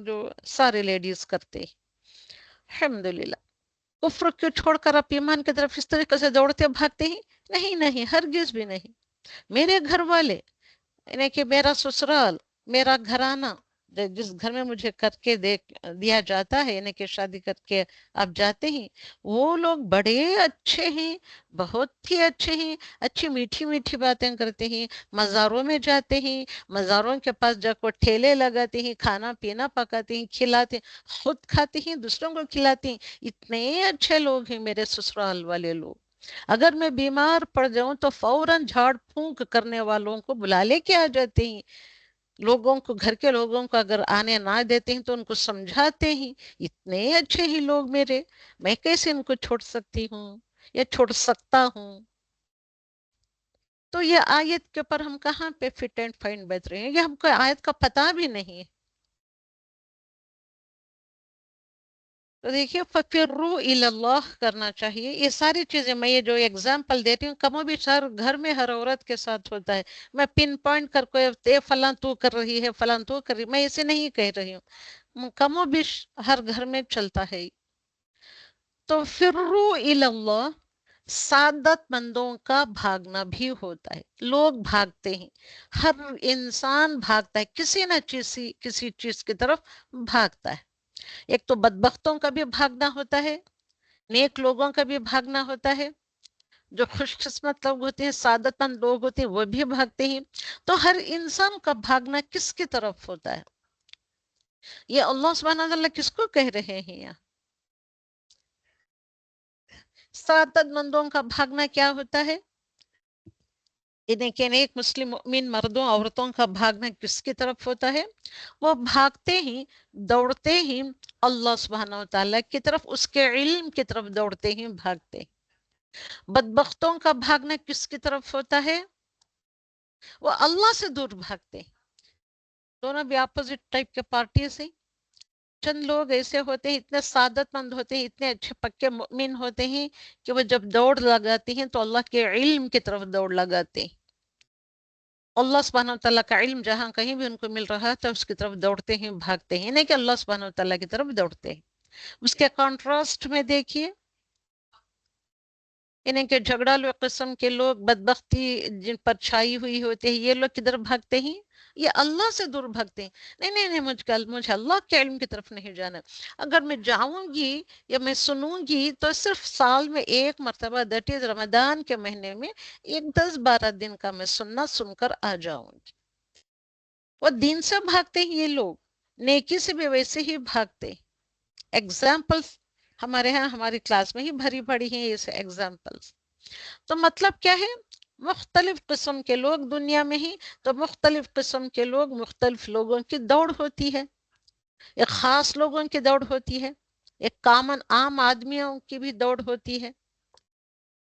جو سارے لیڈیز کرتے ہیں. الحمدللہ. کفر کو چھوڑ کر آپ ایمان کی طرف اس طریقے سے دوڑتے بھاگتے ہیں؟ نہیں نہیں، ہرگز بھی نہیں. میرے گھر والے، یعنی کہ میرا سسرال، میرا گھرانہ، جس گھر میں مجھے کر کے دیا جاتا ہے، یعنی کہ شادی کر کے آپ جاتے ہیں، وہ لوگ بڑے اچھے ہیں، بہت ہی اچھے ہیں، اچھی میٹھی میٹھی باتیں کرتے ہیں، مزاروں میں جاتے ہیں، مزاروں کے پاس جا کر ٹھیلے لگاتے ہیں، کھانا پینا پکاتے ہیں، کھلاتے ہیں، خود کھاتے ہیں، دوسروں کو کھلاتے ہیں. اتنے اچھے لوگ ہیں میرے سسرال والے لوگ. اگر میں بیمار پڑ جاؤں تو فوراً جھاڑ پھونک کرنے والوں کو بلا لے کے آ جاتے ہیں. لوگوں کو، گھر کے لوگوں کو اگر آنے نہ دیتے ہیں تو ان کو سمجھاتے ہیں. اتنے اچھے ہی لوگ میرے، میں کیسے ان کو چھوڑ سکتی ہوں یا چھوڑ سکتا ہوں؟ تو یہ آیت کے اوپر ہم کہاں پہ فٹ اینڈ فائن بیٹھ رہے ہیں؟ یہ ہم کو آیت کا پتہ بھی نہیں ہے. تو دیکھیے فَفِرُّوا إِلَى اللَّهِ کرنا چاہیے. یہ ساری چیزیں میں یہ جو ایگزامپل دیتی ہوں، کم و بیش ہر گھر میں ہر عورت کے ساتھ ہوتا ہے. میں پن پوائنٹ کر کوئی فلاں تو کر رہی ہے، فلاں تو کر رہی، میں اسے نہیں کہہ رہی ہوں، کم و بیش ہر گھر میں چلتا ہے. تو فِرُّوا إِلَى اللَّهِ سعادت مندوں کا بھاگنا بھی ہوتا ہے. لوگ بھاگتے ہیں، ہر انسان بھاگتا ہے، کسی چیز کی طرف بھاگتا ہے. ایک تو بدبختوں کا بھی بھاگنا ہوتا ہے، نیک لوگوں کا بھی بھاگنا ہوتا ہے، جو خوش قسمت لوگ ہوتے ہیں، سعادت مند لوگ ہوتے ہیں، وہ بھی بھاگتے ہیں. تو ہر انسان کا بھاگنا کس کی طرف ہوتا ہے؟ یہ اللہ سبحانہ وتعالی کس کو کہہ رہے ہیں یہاں؟ سعادت مندوں کا بھاگنا کیا ہوتا ہے؟ لیکن ایک مسلم مؤمن مردوں عورتوں کا بھاگنا کس کی طرف ہوتا ہے؟ وہ بھاگتے ہی، دوڑتے ہی اللہ سبحانہ وتعالی کی طرف، اس کے علم کی طرف دوڑتے ہی بھاگتے. بدبختوں کا بھاگنا کس کی طرف ہوتا ہے؟ وہ اللہ سے دور بھاگتے. دونوں بھی اپوزٹ ٹائپ کے پارٹیز ہیں. چند لوگ ایسے ہوتے ہیں، اتنے سعادت مند ہوتے ہیں، اتنے اچھے پکے مؤمن ہوتے ہیں کہ وہ جب دوڑ لگاتے ہیں تو اللہ کے علم کی طرف دوڑ لگاتے ہیں. اللہ سبحانہ وتعالیٰ کا علم جہاں کہیں بھی ان کو مل رہا ہے تو اس کی طرف دوڑتے ہیں، بھاگتے ہیں، نہیں کہ اللہ سبحانہ وتعالیٰ کی طرف دوڑتے ہیں. اس کے کانٹراسٹ میں دیکھیے، انہیں کہ جھگڑالو قسم کے لوگ، بدبختی جن پر چھائی ہوئی ہوتی ہے، یہ لوگ کدھر بھاگتے ہیں؟ یہ اللہ سے دور بھاگتے ہیں. نہیں نہیں نہیں، مجھے اللہ کے علم کی طرف نہیں جانا. اگر میں جاؤں گی یا میں سنوں گی تو صرف سال میں ایک مرتبہ، دیٹ از رمضان کے مہینے میں 10-12 دن کا میں سن کر آ جاؤں گی. وہ دین سے بھاگتے ہیں یہ لوگ، نیکی سے بھی ویسے ہی بھاگتے. ایگزامپلس ہمارے ہاں ہماری کلاس میں ہی بھری پڑی ہیں یہ ایگزامپلس. تو مطلب کیا ہے؟ مختلف قسم کے لوگ دنیا میں ہی، تو مختلف قسم کے لوگ، مختلف لوگوں کی دوڑ ہوتی ہے. ایک خاص لوگوں کی دوڑ ہوتی ہے، ایک کامن عام آدمیوں کی بھی دوڑ ہوتی ہے.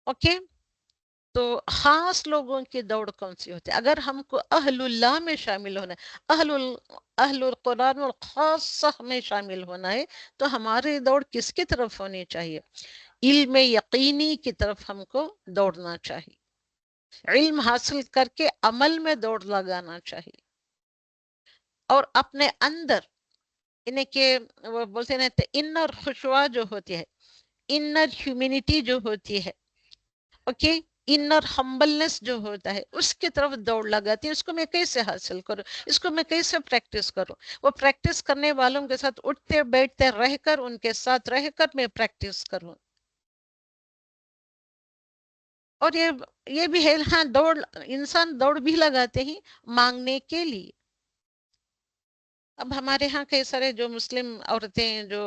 اوکے. تو خاص لوگوں کی دوڑ کون سی ہوتی ہے؟ اگر ہم کو اہل اللہ میں شامل ہونا ہے، اہل القرآن والخاصہ میں شامل ہونا ہے، تو ہماری دوڑ کس کی طرف ہونی چاہیے؟ علم یقینی کی طرف ہم کو دوڑنا چاہیے. علم حاصل کر کے عمل میں دوڑ لگانا چاہیے. اور اپنے اندر، انہیں کہ وہ بولتے ہیں انر خشوع جو ہوتی ہے، انر ہیومینٹی جو ہوتی ہے، اوکے، انر ہمبلنس جو ہوتا ہے، اس کی طرف دوڑ لگاتی ہے. اس کو میں کیسے حاصل کروں، اس کو میں کیسے پریکٹس کروں؟ وہ پریکٹس کرنے والوں کے ساتھ اٹھتے بیٹھتے رہ کر، ان کے ساتھ رہ کر میں پریکٹس کروں. اور یہ بھی ہے، ہاں انسان دوڑ بھی لگاتے ہیں مانگنے کے لیے. اب ہمارے ہاں کئی سارے جو مسلم عورتیں جو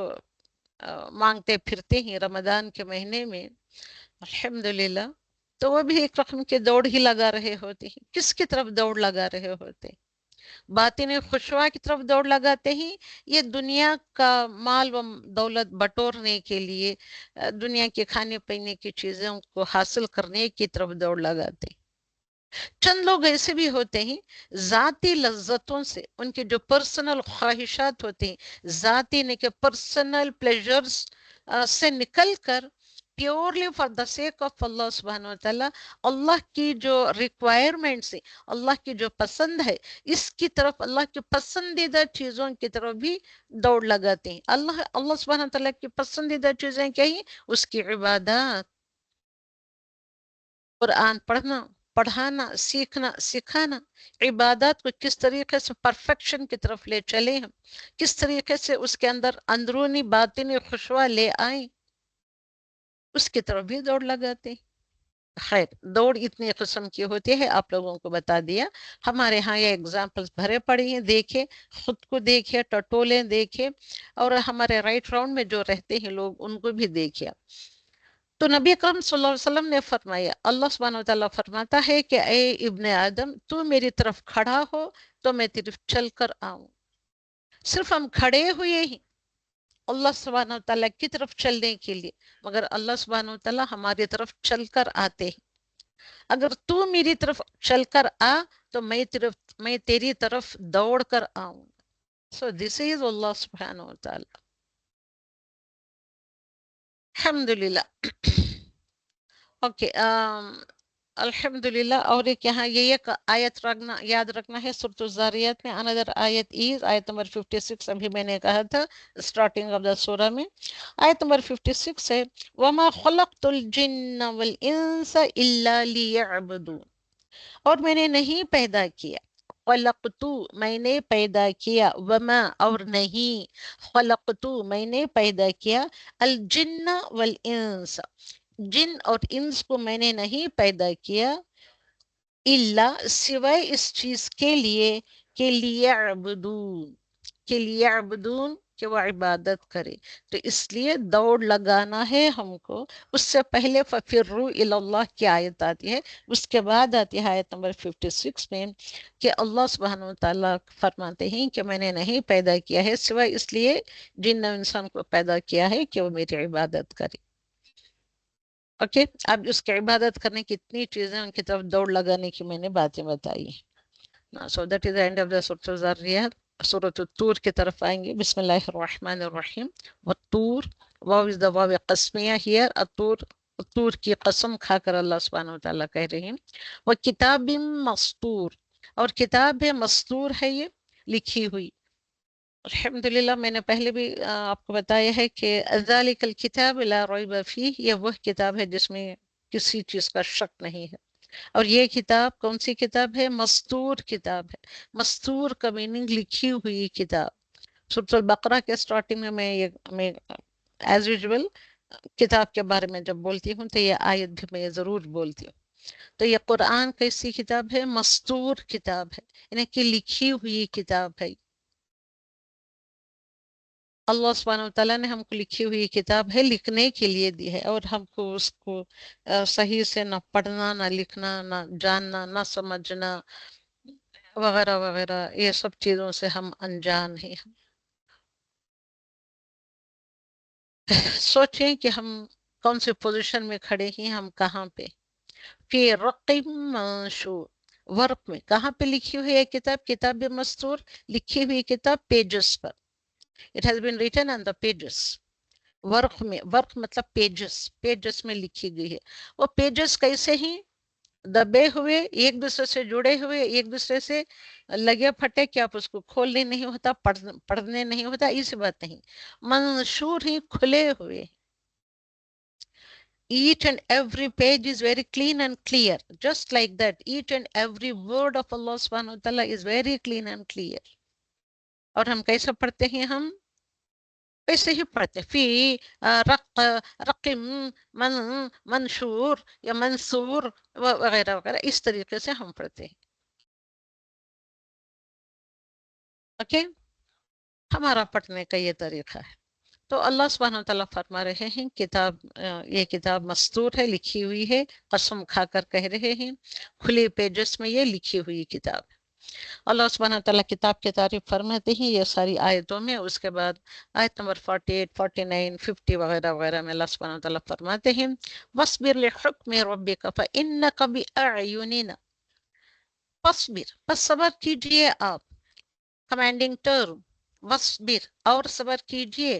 مانگتے پھرتے ہیں رمضان کے مہینے میں، الحمدللہ، تو وہ بھی ایک رقم کے دوڑ ہی لگا رہے ہوتے ہیں. کس کی طرف دوڑ لگا رہے ہوتے ہیں؟ باطن خشوع کی طرف دوڑ لگاتے ہیں، یہ دنیا کا مال و دولت بٹورنے کے لیے، دنیا کے کھانے پینے کی چیزوں کو حاصل کرنے کی طرف دوڑ لگاتے ہیں. چند لوگ ایسے بھی ہوتے ہیں، ذاتی لذتوں سے، ان کے جو پرسنل خواہشات ہوتے ہیں، ذاتی نہیں کہ پرسنل پلیجرز سے نکل کر purely for the sake of Allah سبحانہ وتعالی، اللہ کی جو ریکوائرمنٹس ہے، اللہ کی جو پسند ہے، اس کی طرف، اللہ کی پسندیدہ چیزوں کی طرف بھی دوڑ لگاتے ہیں۔ اللہ سبحانہ وتعالی کی پسندیدہ چیزیں کیا ہیں؟ اس کی عبادات، قرآن پڑھنا، پڑھانا، سیکھنا، سکھانا، عبادات کو کس طریقے سے پرفیکشن کی طرف لے چلے ہم، کس طریقے سے اس کے اندر اندرونی باطنی خشوع لے آئیں، اس کی طرف بھی دوڑ لگاتے ہیں۔ خیر، دوڑ اتنی قسم کی ہوتی ہے، آپ لوگوں کو بتا دیا۔ ہمارے ہاں یہ اگزامپلس بھرے پڑے ہیں، دیکھیں، خود کو دیکھیں، ٹٹولیں دیکھیں، اور ہمارے رائٹ راؤنڈ میں جو رہتے ہیں لوگ ان کو بھی دیکھیں۔ تو نبی اکرم صلی اللہ علیہ وسلم نے فرمایا، اللہ سبحانہ وتعالیٰ فرماتا ہے کہ اے ابن آدم، تو میری طرف کھڑا ہو تو میں طرف چل کر آؤں۔ صرف ہم کھڑے ہوئے ہی اللہ سبحانہ وتعالیٰ کی طرف چلنے کے لیے، مگر اللہ سبحانہ وتعالیٰ ہماری طرف چل کر آتے ہیں۔ اگر تو میری طرف چل کر آ تو میں تیری طرف دوڑ کر آؤں۔ سو دس از اللہ سبحانہ وتعالیٰ۔ الحمدللہ۔ اوکے، الحمدللہ۔ اور ایک یہاں یہ ایک آیت یاد رکھنا ہے، سورۃ الذاریات میں اندر آیت از آیت نمبر 56، ابھی میں نے کہا تھا سٹارٹنگ آف دا سورہ میں، آیت نمبر 56 ہے، وَمَا خَلَقْتُ الْجِنَّ وَالْإِنسَ إِلَّا لِيَعْبُدُونَ، اور میں نے نہیں پیدا کیا، خلقتو میں نے پیدا کیا، وما اور نہیں، خلقتو میں نے پیدا کیا، الجن والانس جن اور انس کو میں نے نہیں پیدا کیا، الا سوائے اس چیز کے لیے کہ لیعبدون، کہ وہ عبادت کرے۔ تو اس لیے دوڑ لگانا ہے ہم کو۔ اس سے پہلے ففروا الی اللہ کی آیت آتی ہے، اس کے بعد آتی ہے آیت نمبر 56 میں کہ اللہ سبحانہ وتعالیٰ فرماتے ہیں کہ میں نے نہیں پیدا کیا ہے سوائے اس لیے جن انسان کو پیدا کیا ہے کہ وہ میری عبادت کرے۔ اوکے، اب اس کی عبادت کرنے کی اتنی چیزیں، ان کی طرف دوڑ لگانے کی میں نے باتیں بتائی۔ So that is the end of the سورۃ الذاریات۔ سورۃ الطور کی طرف آئیں گے۔ بسم اللہ الرحمن الرحیم۔ والطور، واو از دا واو قسمیہ ہیئر، الطور کی قسم کھا کر اللہ سبحانہ وتعالیٰ کہہ رہے ہیں، وہ کتاب مسطور، اور کتاب مسطور ہے، یہ لکھی ہوئی۔ الحمدللہ، میں نے پہلے بھی آپ کو بتایا ہے کہ ذالک الکتاب لا ریب فیہ، یہ وہ کتاب ہے جس میں کسی چیز کا شک نہیں ہے۔ اور یہ کتاب کون سی کتاب ہے؟ مستور کتاب ہے۔ مستور کا میننگ لکھی ہوئی کتاب۔ سورۃ البقرہ کے سٹارٹنگ میں ایز یوزول کتاب کے بارے میں جب بولتی ہوں تو یہ آیت بھی میں ضرور بولتی ہوں۔ تو یہ قرآن کیسی کتاب ہے؟ مستور کتاب ہے، یعنی کہ لکھی ہوئی کتاب ہے۔ اللہ سبحانہ وتعالیٰ نے ہم کو لکھی ہوئی کتاب ہے، لکھنے کے لیے دی ہے، اور ہم کو اس کو صحیح سے نہ پڑھنا، نہ لکھنا، نہ جاننا، نہ سمجھنا وغیرہ وغیرہ، یہ سب چیزوں سے ہم انجان ہیں۔ سوچیں کہ ہم کون سی پوزیشن میں کھڑے ہیں، ہم کہاں پہ؟ فی رقم منشور، ورق میں، کہاں پہ لکھی ہوئی ہے کتاب؟ کتاب مستور، لکھی ہوئی کتاب pages per. It has been written on the pages. ورق میں، ورق مطلب پیجز میں لکھی گئی ہے۔ وہ پیجز کیسے ہیں؟ دبے ہوئے، ایک دوسرے سے جڑے ہوئے، ایک دوسرے سے لگے پھٹے کہ آپ اس کو کھولنے نہیں ہوتا، پڑھنے نہیں ہوتا، ایسی بات نہیں۔ منشور ہی، کھلے ہوئے۔ Each and every page is very clean and clear. Just like that, each and every word of Allah subhanahu wa ta'ala is very clean and clear. اور ہم کیسے پڑھتے ہیں؟ ہم ایسے ہی پڑھتے فی رقم منشور یا منصور وغیرہ وغیرہ، اس طریقے سے ہم پڑھتے ہیں۔ اوکے، ہمارا پڑھنے کا یہ طریقہ ہے۔ تو اللہ سبحانہ وتعالیٰ فرما رہے ہیں یہ کتاب مستور ہے، لکھی ہوئی ہے، قسم کھا کر کہہ رہے ہیں، کھلی پیجز میں یہ لکھی ہوئی کتاب ہے۔ اللہ سبحانہ وتعالیٰ کتاب کی تعریف فرماتے ہیں یہ ساری آیتوں میں۔ اس کے بعد آیت نمبر 48، 49، 50 وغیرہ وغیرہ میں اللہ سبحانہ وتعالیٰ فرماتے ہیں، وَاصْبِرْ لِحُكْمِ رَبِّكَ فَإِنَّكَ بِأَعْيُنِنَا، وَاصْبِرْ، بس صبر کیجئے آپ، کمانڈنگ ٹرم، وَاصْبِرْ، اور صبر کیجئے،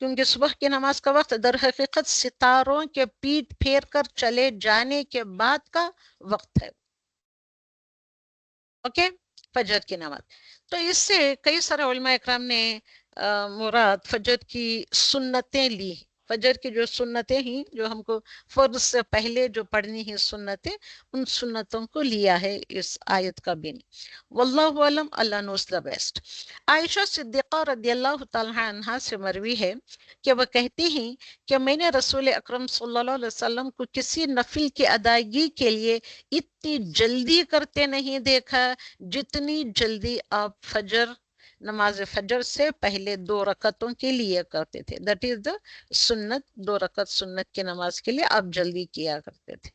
کیونکہ صبح کی نماز کا وقت در حقیقت ستاروں کے پیٹ پھیر کر چلے جانے کے بعد کا وقت ہے. اوکے، فجر کی نماز. تو اس سے کئی سارے علماء اکرام نے مراد فجر کی سنتیں لی. فجر کی جو سنتیں ہیں جو ہم کو فرض سے پہلے جو پڑھنی ہیں سنتیں، ان سنتوں کو لیا ہے اس آیت کا بھی. واللہ علم، اللہ نوز دا بیسٹ. عائشہ صدیقہ رضی اللہ تعالی عنہا سے مروی ہے کہ وہ کہتی ہیں کہ میں نے رسول اکرم صلی اللہ علیہ وسلم کو کسی نفل کی ادائیگی کے لیے اتنی جلدی کرتے نہیں دیکھا جتنی جلدی آپ نماز فجر سے پہلے 2 رکعتوں کے لیے کرتے تھے. دیٹ از دا سنت، 2 رکعت سنت کی نماز کے لیے آپ جلدی کیا کرتے تھے.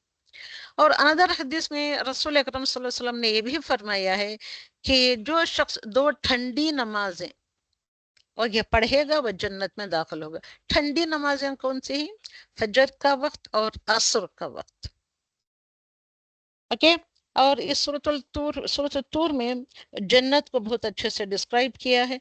اور اندر حدیث میں رسول اکرم صلی اللہ علیہ وسلم نے یہ بھی فرمایا ہے کہ جو شخص 2 ٹھنڈی نمازیں اور یہ پڑھے گا وہ جنت میں داخل ہوگا. ٹھنڈی نمازیں کون سی ہیں؟ فجر کا وقت اور عصر کا وقت. اوکے. اور اس سورۃ الطور میں جنت کو بہت اچھے سے ڈسکرائب کیا ہے.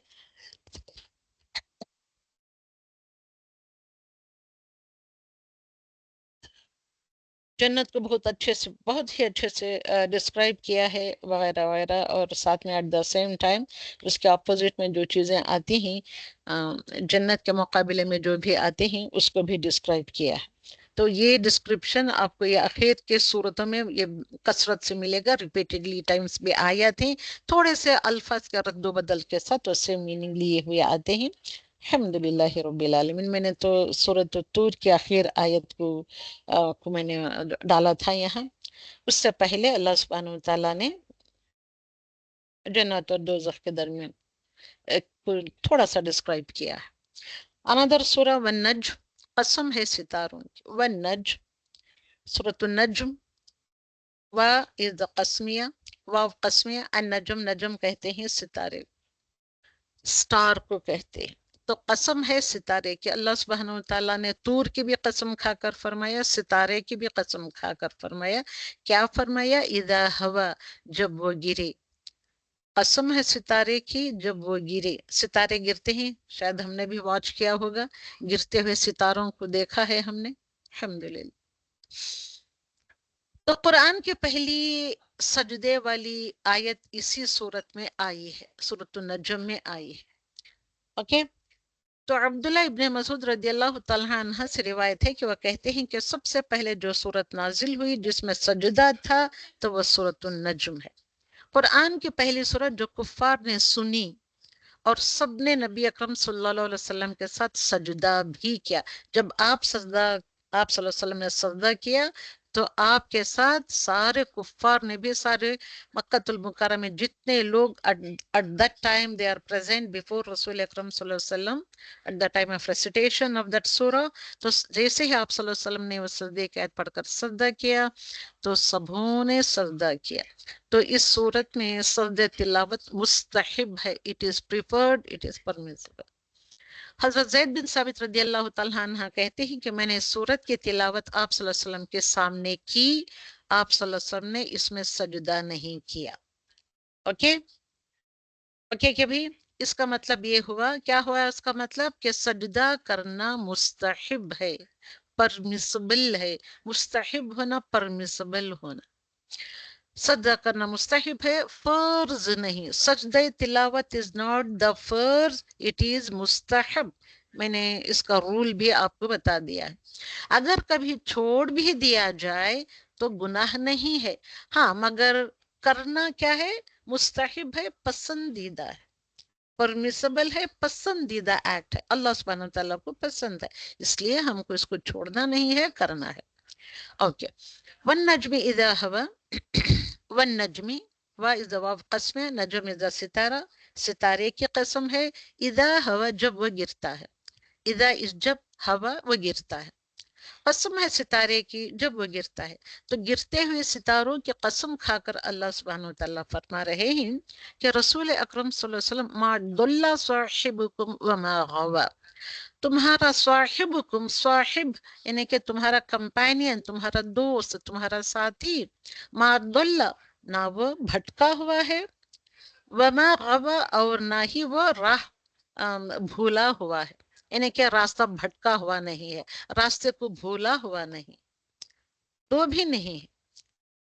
جنت کو بہت ہی اچھے سے ڈسکرائب کیا ہے وغیرہ وغیرہ. اور ساتھ میں ایٹ دا سیم ٹائم اس کے اپوزٹ میں جو چیزیں آتی ہیں جنت کے مقابلے میں جو بھی آتی ہیں اس کو بھی ڈسکرائب کیا ہے. تو یہ ڈسکرپشن آپ کو یہ اخیر کے صورتوں میں یہ کثرت سے ملے گا. ریپیٹڈلی ٹائمز بھی آیا تھے، تھوڑے سے الفاظ کے رد و بدل کے ساتھ اس سے میننگ لیے ہوئے آتے ہیں. الحمدللہ رب العالمین. میں نے تو سورۃ الطور کی آخر آیت کو میں نے ڈالا تھا یہاں. اس سے پہلے اللہ سبحانہ وتعالیٰ نے جنت اور دوزخ کے درمیان تھوڑا سا ڈسکرائب کیا ہے. اندر سورہ والنجم، قسم ہے ستاروں کی. والنجم، سورۃ النجم، و از قسمیہ، واو قسمیہ. النجم، نجم کہتے ہیں ستارے، سٹار کو کہتے ہیں. تو قسم ہے ستارے کی. اللہ سبحانہ وتعالیٰ نے طور کی بھی قسم کھا کر فرمایا، ستارے کی بھی قسم کھا کر فرمایا. کیا فرمایا؟ اذا ہوا، جب وہ گرے. قسم ہے ستارے کی جب وہ گرے. ستارے گرتے ہیں، شاید ہم نے بھی واچ کیا ہوگا، گرتے ہوئے ستاروں کو دیکھا ہے ہم نے. الحمدللہ. تو قرآن کی پہلی سجدے والی آیت اسی صورت میں آئی ہے، سورۃ النجم میں آئی ہے. اوکے. تو عبداللہ ابن مسعود رضی اللہ تعالیٰ عنہ سے روایت ہے کہ وہ کہتے ہیں کہ سب سے پہلے جو سورت نازل ہوئی جس میں سجدہ تھا تو وہ سورۃ النجم ہے. قرآن کی پہلی سورت جو کفار نے سنی اور سب نے نبی اکرم صلی اللہ علیہ وسلم کے ساتھ سجدہ بھی کیا. جب آپ صلی اللہ علیہ وسلم نے سجدہ کیا تو آپ کے ساتھ سارے کفار نے بھی، سارے مکہ المکرمہ میں جتنے لوگ at that time they are present before رسول اکرم صلی اللہ علیہ وسلم at the time of recitation of that surah. تو جیسے ہی آپ صلی اللہ علیہ وسلم نے وہ سجدے کی آیت پڑھ کر سجدہ کیا تو سبوں نے سجدہ کیا. تو اس صورت میں سجدہ تلاوت مستحب ہے. it is preferred, it is permissible. حضرت زید بن ثابت رضی اللہ تعالیٰ عنہ کہتے ہیں کہ میں نے سورت کی تلاوت آپ صلی اللہ علیہ وسلم کے سامنے کی، آپ صلی اللہ علیہ وسلم نے اس میں سجدہ نہیں کیا. اوکے اوکے کہ بھی اس کا مطلب یہ ہوا، کیا ہوا اس کا مطلب کہ سجدہ کرنا مستحب ہے، پرمیسبل ہے. مستحب ہونا، پرمیسبل ہونا. سجدہ کرنا مستحب ہے، فرض نہیں. سجدہ تلاوت is not the فرض، it is مستحب. میں نے اس کا رول بھی آپ کو بتا دیا ہے. اگر کبھی چھوڑ بھی دیا جائے تو گناہ نہیں ہے. ہاں مگر کرنا کیا ہے؟ مستحب ہے، پسندیدہ ہے، پرمیسبل ہے، پسندیدہ ایکٹ ہے. اللہ سبحانہ وتعالیٰ کو پسند ہے، اس لیے ہم کو اس کو چھوڑنا نہیں ہے، کرنا ہے. اوکے. والنجم اذا ہوا، والنجم و اذا واو قسم ہے، نجم اذا ستارہ، ستارے کی قسم ہے. اذا ہوا، جب وہ گرتا ہے. اذا اس جب، ہوا وہ گرتا ہے. قسم ہے ستارے کی جب وہ گرتا ہے. تو گرتے ہوئے ستاروں کی قسم کھا کر اللہ سبحانہ وتعالیٰ فرما رہے ہیں کہ رسول اکرم صلی اللہ علیہ وسلم ما ضل صاحبکم وما غوا. تمہارا صاحبکم، صاحب یعنی کہ تمہارا کمپینین، تمہارا دوست، تمہارا ساتھی، ما ضل نہ وہ بھٹکا ہوا ہے، وما غوا اور نہ ہی وہ راہ بھولا ہوا ہے. یعنی کہ راستہ بھٹکا ہوا نہیں ہے، راستے کو بھولا ہوا نہیں، تو بھی نہیں ہے۔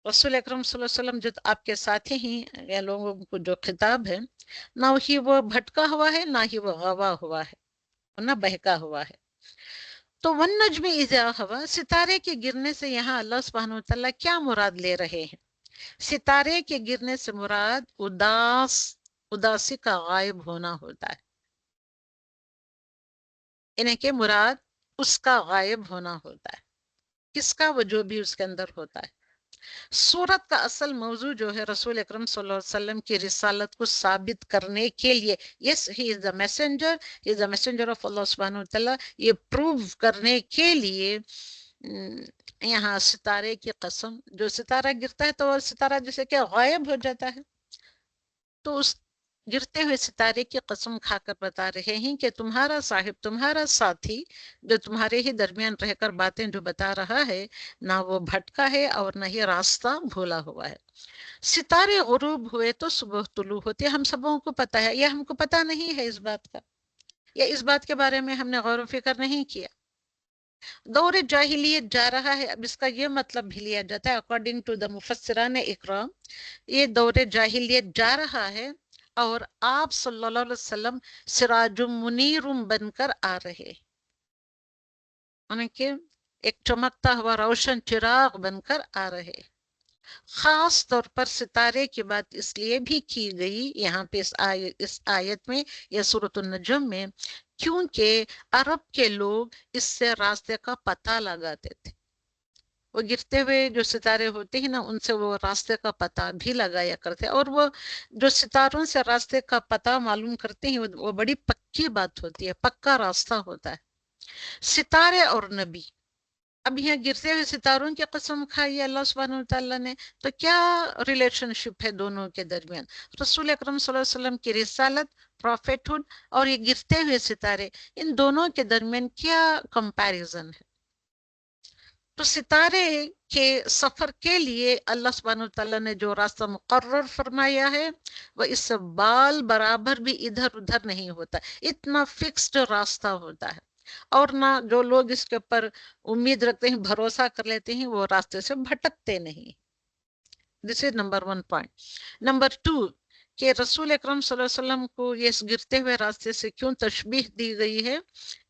رسول اکرم صلی اللہ علیہ وسلم جو آپ کے ساتھی ہیں یا لوگوں کو جو خطاب ہے، نہ ہی وہ بھٹکا ہوا ہے، نہ ہی وہ غوا ہوا ہے، نہ بہکا ہوا ہے۔ تو والنجم اذا ہوا، ستارے کے گرنے سے یہاں اللہ سبحانہ وتعالیٰ کیا مراد لے رہے ہیں؟ ستارے کے گرنے سے مراد اداسی کا غائب ہونا ہوتا ہے، انہیں کہ مراد اس کا غائب ہونا ہوتا ہے، کس کا؟ وہ جو بھی اس کے اندر ہوتا ہے۔ سورت کا اصل موضوع جو ہے رسول اکرم صلی اللہ علیہ وسلم کی رسالت کو ثابت کرنے کے لیے، yes he is the messenger, he is the messenger of Allah سبحانہ وتعالیٰ، یہ پروو کرنے کے لیے یہاں ستارے کی قسم، جو ستارہ گرتا ہے تو وہ ستارہ جیسے کہ غائب ہو جاتا ہے، تو اس گرتے ہوئے ستارے کی قسم کھا کر بتا رہے ہیں کہ تمہارا صاحب، تمہارا ساتھی جو تمہارے ہی درمیان رہ کر باتیں جو بتا رہا ہے، نہ وہ بھٹکا ہے اور نہ ہی راستہ بھولا ہوا ہے۔ ستارے غروب ہوئے تو صبح طلوع ہوتی ہے، ہم سبوں کو پتا ہے، یا ہم کو پتا نہیں ہے اس بات کا، یا اس بات کے بارے میں ہم نے غور و فکر نہیں کیا۔ دور جاہلیت جا رہا ہے، اب اس کا یہ مطلب بھی لیا جاتا ہے اکارڈنگ ٹو دا مفسران اکرام، یہ دور جاہلیت جا رہا ہے اور آپ صلی اللہ علیہ وسلم سراج منیر بن کر آ رہے، ان کے ایک چمکتا ہوا روشن چراغ بن کر آ رہے۔ خاص طور پر ستارے کی بات اس لیے بھی کی گئی یہاں پہ اس آیت میں یا سورۃ النجم میں، کیونکہ عرب کے لوگ اس سے راستے کا پتہ لگاتے تھے، وہ گرتے ہوئے جو ستارے ہوتے ہیں نا، ان سے وہ راستے کا پتہ بھی لگایا کرتے، اور وہ جو ستاروں سے راستے کا پتہ معلوم کرتے ہیں وہ بڑی پکی بات ہوتی ہے، پکا راستہ ہوتا ہے۔ ستارے اور نبی، اب یہاں گرتے ہوئے ستاروں کی قسم کھائی اللہ سبحانہ وتعالیٰ نے، تو کیا ریلیشن شپ ہے دونوں کے درمیان؟ رسول اکرم صلی اللہ علیہ وسلم کی رسالت، پروفیٹ ہوڈ، اور یہ گرتے ہوئے ستارے، ان دونوں کے درمیان کیا کمپیریزن ہے؟ تو ستارے کے سفر کے لیے اللہ سبحانہ وتعالیٰ نے جو راستہ مقرر فرمایا ہے، وہ اس سے بال برابر بھی ادھر ادھر نہیں ہوتا، اتنا فکسڈ راستہ ہوتا ہے، اور نہ جو لوگ اس کے اوپر امید رکھتے ہیں، بھروسہ کر لیتے ہیں، وہ راستے سے بھٹکتے نہیں۔ دس از نمبر 1 پوائنٹ۔ نمبر 2 کہ رسول اکرم صلی اللہ علیہ وسلم کو یہ گرتے ہوئے راستے سے کیوں تشبیہ دی گئی ہے؟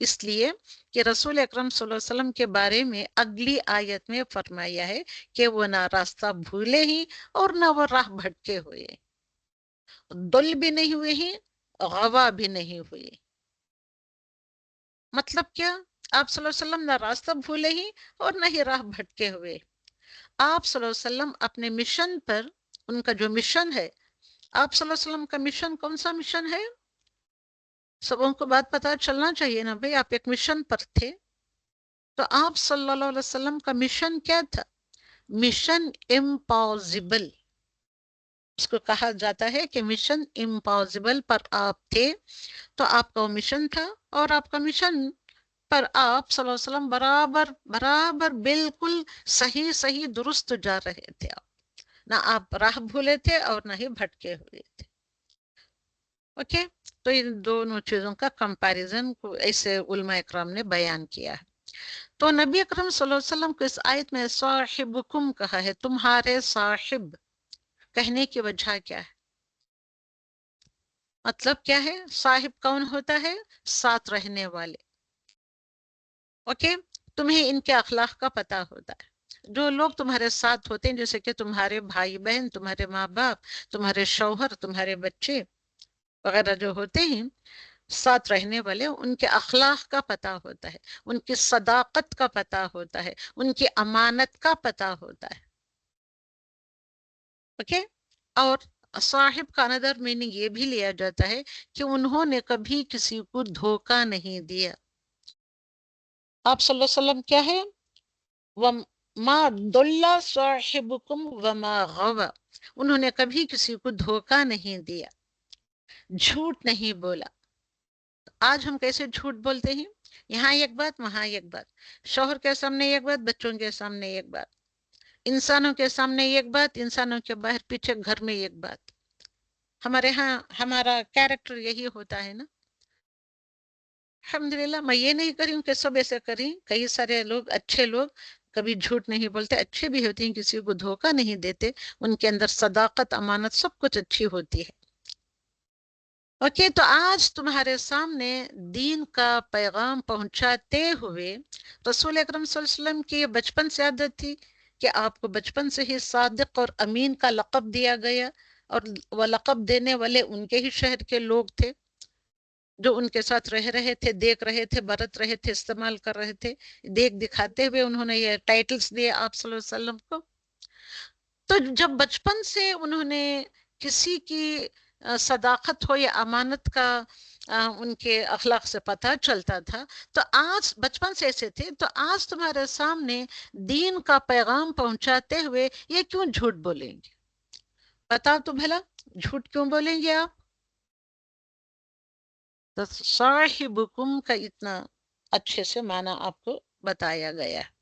اس لیے کہ رسول اکرم صلی اللہ علیہ وسلم کے بارے میں اگلی آیت میں فرمایا ہے کہ وہ نہ راستہ بھولے ہی اور نہ وہ راہ بھٹکے ہوئے، دل بھی نہیں ہوئے ہیں، غوا بھی نہیں ہوئے۔ مطلب کیا؟ آپ صلی اللہ علیہ وسلم نہ راستہ بھولے ہی اور نہ ہی راہ بھٹکے ہوئے۔ آپ صلی اللہ علیہ وسلم اپنے مشن پر، ان کا جو مشن ہے، آپ صلی اللہ علیہ وسلم کا مشن کون سا مشن ہے؟ سبوں کو بات پتہ چلنا چاہیے نا بھئی، آپ ایک مشن پر تھے، تو آپ صلی اللہ علیہ وسلم کا مشن کیا تھا؟ مشن امپاسبل، اس کو کہا جاتا ہے کہ مشن امپاسبل پر آپ تھے، تو آپ کا وہ مشن تھا، اور آپ کا مشن پر آپ صلی اللہ علیہ وسلم برابر برابر بالکل صحیح صحیح درست جا رہے تھے، نہ آپ راہ بھولے تھے اور نہ ہی بھٹکے ہوئے تھے۔ اوکے، تو ان دونوں چیزوں کا کمپیریزن کو ایسے علماء اکرام نے بیان کیا ہے۔ تو نبی اکرم صلی اللہ علیہ وسلم کو اس آیت میں صاحبکم کہا ہے، تمہارے صاحب، کہنے کی وجہ کیا ہے؟ مطلب کیا ہے؟ صاحب کون ہوتا ہے؟ ساتھ رہنے والے۔ اوکے، تمہیں ان کے اخلاق کا پتہ ہوتا ہے، جو لوگ تمہارے ساتھ ہوتے ہیں، جیسے کہ تمہارے بھائی بہن، تمہارے ماں باپ، تمہارے شوہر، تمہارے بچے وغیرہ جو ہوتے ہیں ساتھ رہنے والے، ان کے اخلاق کا پتہ ہوتا ہے، ان کی صداقت کا پتہ ہوتا ہے، ان کی امانت کا پتہ ہوتا ہے۔ اوکے، اور صاحب کا اندر میننگ یہ بھی لیا جاتا ہے کہ انہوں نے کبھی کسی کو دھوکہ نہیں دیا۔ آپ صلی اللہ علیہ وسلم کیا ہے؟ وَمَا ضَلَّ صَاحِبُكُمْ وَمَا غَوَى، انہوں نے کبھی کسی کو دھوکہ نہیں دیا، جھوٹ نہیں بولا۔ آج ہم کیسے جھوٹ بولتے ہیں؟ یہاں ایک بات، وہاں ایک بات، شوہر کے سامنے ایک بات، بچوں کے سامنے ایک بات، انسانوں کے سامنے ایک بات، انسانوں کے باہر پیچھے گھر میں ایک بات۔ ہمارے ہاں ہمارا کیریکٹر یہی ہوتا ہے نا، الحمدللہ میں یہ نہیں کری ہوں کہ سب ایسے کریں. کئی سارے لوگ اچھے لوگ کبھی جھوٹ نہیں بولتے، اچھے بھی ہوتے ہیں، کسی کو دھوکہ نہیں دیتے، ان کے اندر صداقت، امانت سب کچھ اچھی ہوتی ہے. اوکے، تو آج تمہارے سامنے دین کا پیغام پہنچاتے ہوئے رسول اکرم صلی اللہ علیہ وسلم کی یہ بچپن سے عادت تھی کہ آپ کو بچپن سے ہی صادق اور امین کا لقب دیا گیا، اور وہ لقب دینے والے ان کے ہی شہر کے لوگ تھے جو ان کے ساتھ رہ رہے تھے، دیکھ رہے تھے، برت رہے تھے، استعمال کر رہے تھے. دیکھ دکھاتے ہوئے انہوں نے یہ ٹائٹلز دیے آپ صلی اللہ علیہ وسلم کو. تو جب بچپن سے انہوں نے کسی کی صداقت ہو یا امانت کا ان کے اخلاق سے پتہ چلتا تھا، تو آج بچپن سے ایسے تھے، تو آج تمہارے سامنے دین کا پیغام پہنچاتے ہوئے یہ کیوں جھوٹ بولیں گے؟ بتاؤ تو بھلا، جھوٹ کیوں بولیں گے آپ؟ تو صاحبکم کا اتنا اچھے سے معنی آپ کو بتایا گیا ہے.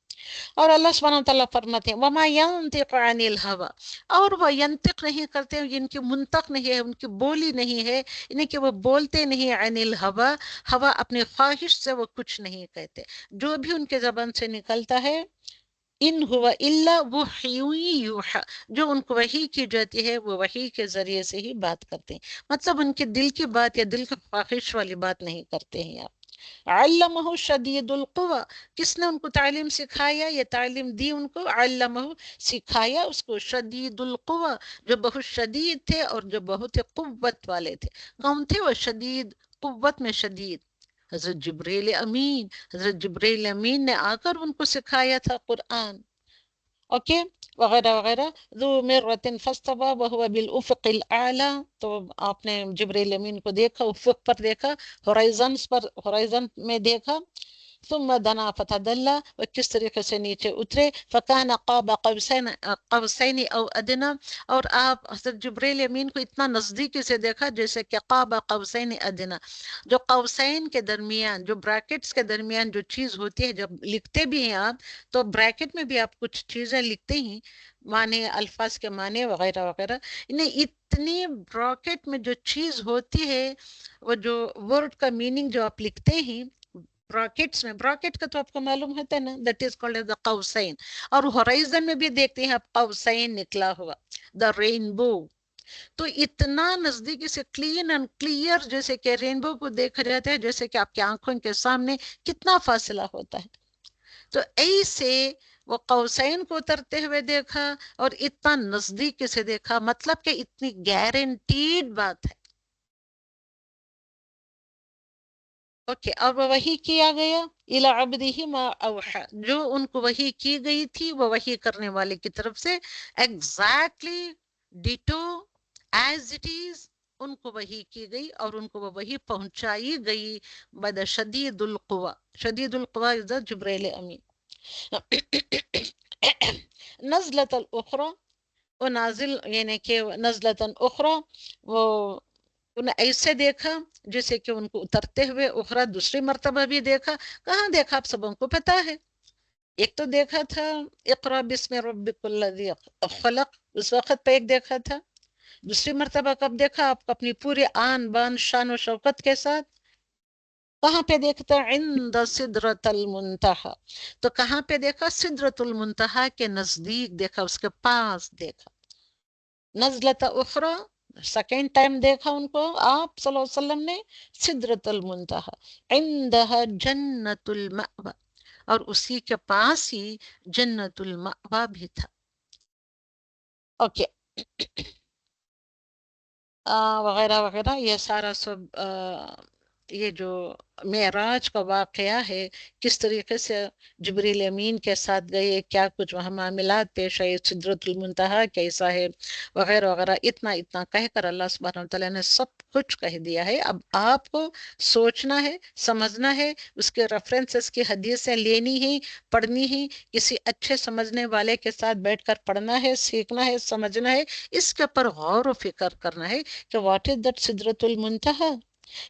اور اللہ سبحانہ وتعالیٰ فرماتے ہیں وَمَا يَنْطِقُ عَنِ الْهَوَىٰ، اور وہ ینطق نہیں کرتے، ان کی منطق نہیں ہے، ان کی بولی نہیں ہے، یعنی کہ وہ بولتے نہیں عن الہوا، ہوا اپنی خواہش سے وہ کچھ نہیں کہتے. جو بھی ان کے زبان سے نکلتا ہے ان ہوا الا وحی یوحا، جو ان کو وحی کی جاتی ہے وہ وحی کے ذریعے سے ہی بات کرتے ہیں. مطلب ان کے دل کی بات یا دل کی خواہش والی بات نہیں کرتے ہیں آپ. علمہ شدید القوی، کس نے ان کو تعلیم سکھایا؟ یہ تعلیم دی ان کو، علمہ سکھایا اس کو، شدید القوی جو بہت شدید تھے اور جو بہت قوت والے تھے. کون تھے وہ؟ شدید، قوت میں شدید. حضرت جبریل امین، حضرت جبریل امین نے آ کر ان کو سکھایا تھا قرآن. اوکے، وغیرہ وغیرہ. ذو مرۃ فاستوی وهو بالافق الاعلی، تو آپ نے جبریل امین کو دیکھا، افق پر دیکھا، ہورائزنس پر، ہورائزن میں دیکھا. ثم دنا فتدلى، وہ کس طریقے سے نیچے اترے. فکان قاب قوسین او ادنی، اور آپ حضرت جبریل امین کو اتنا نزدیکی سے دیکھا جیسے کہ قاب قوسین ادنی، جو قوسین کے درمیان، جو بریکٹس کے درمیان جو چیز ہوتی ہے، جب لکھتے بھی ہیں آپ تو بریکٹ میں بھی آپ کچھ چیزیں لکھتے ہیں، معنی، الفاظ کے معنی وغیرہ وغیرہ. انہیں اتنی بریکٹ میں جو چیز ہوتی ہے، وہ جو ورڈ کا میننگ جو آپ لکھتے ہیں براکٹس میں، براکٹ کا تو آپ کو معلوم ہوتا ہے نا، دیٹ از کالڈ the قوسین. اور ہورائزن میں بھی دیکھتے ہیں آپ قوسین نکلا ہوا، دا رینبو. تو اتنا نزدیکی سے کلین اینڈ کلیئر، جیسے کہ رینبو کو دیکھا جاتا ہے، جیسے کہ آپ کی آنکھوں کے سامنے کتنا فاصلہ ہوتا ہے. تو ایسے وہ قوسین کو اترتے ہوئے دیکھا اور اتنا نزدیکی سے دیکھا، مطلب کہ اتنی گارنٹیڈ بات ہے. اوکے، اب وحی کیا گیا الی عبدہ ما اوحا، جو ان کو وحی کی گئی تھی وہ وحی کرنے والے کی طرف سے exactly ditto as it is ان کو وحی کی گئی، اور ان کو وہ وحی پہنچائی گئی بد شدید القوا. شدید القوا از دا جبریل امین. نزلت الاخرى، وہ نازل یعنی کہ نزلتا اخرى، وہ انہیں ایسے دیکھا جیسے کہ ان کو اترتے ہوئے، اخرى دوسری مرتبہ بھی دیکھا. کہاں دیکھا آپ سبوں کو پتا ہے؟ ایک تو دیکھا تھا اقرا بسم ربک الذی خلق، اس وقت پہ ایک دیکھا تھا. دوسری مرتبہ کب دیکھا آپ کو؟ اپنی پوری آن بان شان و شوکت کے ساتھ. کہاں پہ دیکھتا؟ عند سدرۃ المنتہا، تو کہاں پہ دیکھا؟ سدرۃ المنتہا کے نزدیک دیکھا، اس کے پاس دیکھا. نزلت اخرى، سیکنڈ ٹائم دیکھا ان کو آپ صلی اللہ علیہ وسلم نے سدرۃ المنتہا، عندها جنت المأوى، اور اسی کے پاس ہی جنت المأوى بھی تھا. اوکے، وغیرہ وغیرہ. یہ سارا سب یہ جو معراج کا واقعہ ہے، کس طریقے سے جبریل امین کے ساتھ گئے، کیا کچھ وہاں معاملات پیش آئے، سدرۃ المنتہا کیسا ہے، وغیرہ وغیرہ. اتنا اتنا کہہ کر اللہ سبحانہ وتعالیٰ نے سب کچھ کہہ دیا ہے. اب آپ کو سوچنا ہے، سمجھنا ہے، اس کے ریفرنسز کی حدیثیں لینی ہیں، پڑھنی ہیں، کسی اچھے سمجھنے والے کے ساتھ بیٹھ کر پڑھنا ہے، سیکھنا ہے، سمجھنا ہے، اس کے اوپر غور و فکر کرنا ہے کہ واٹ از دیٹ سدرۃ المنتہا،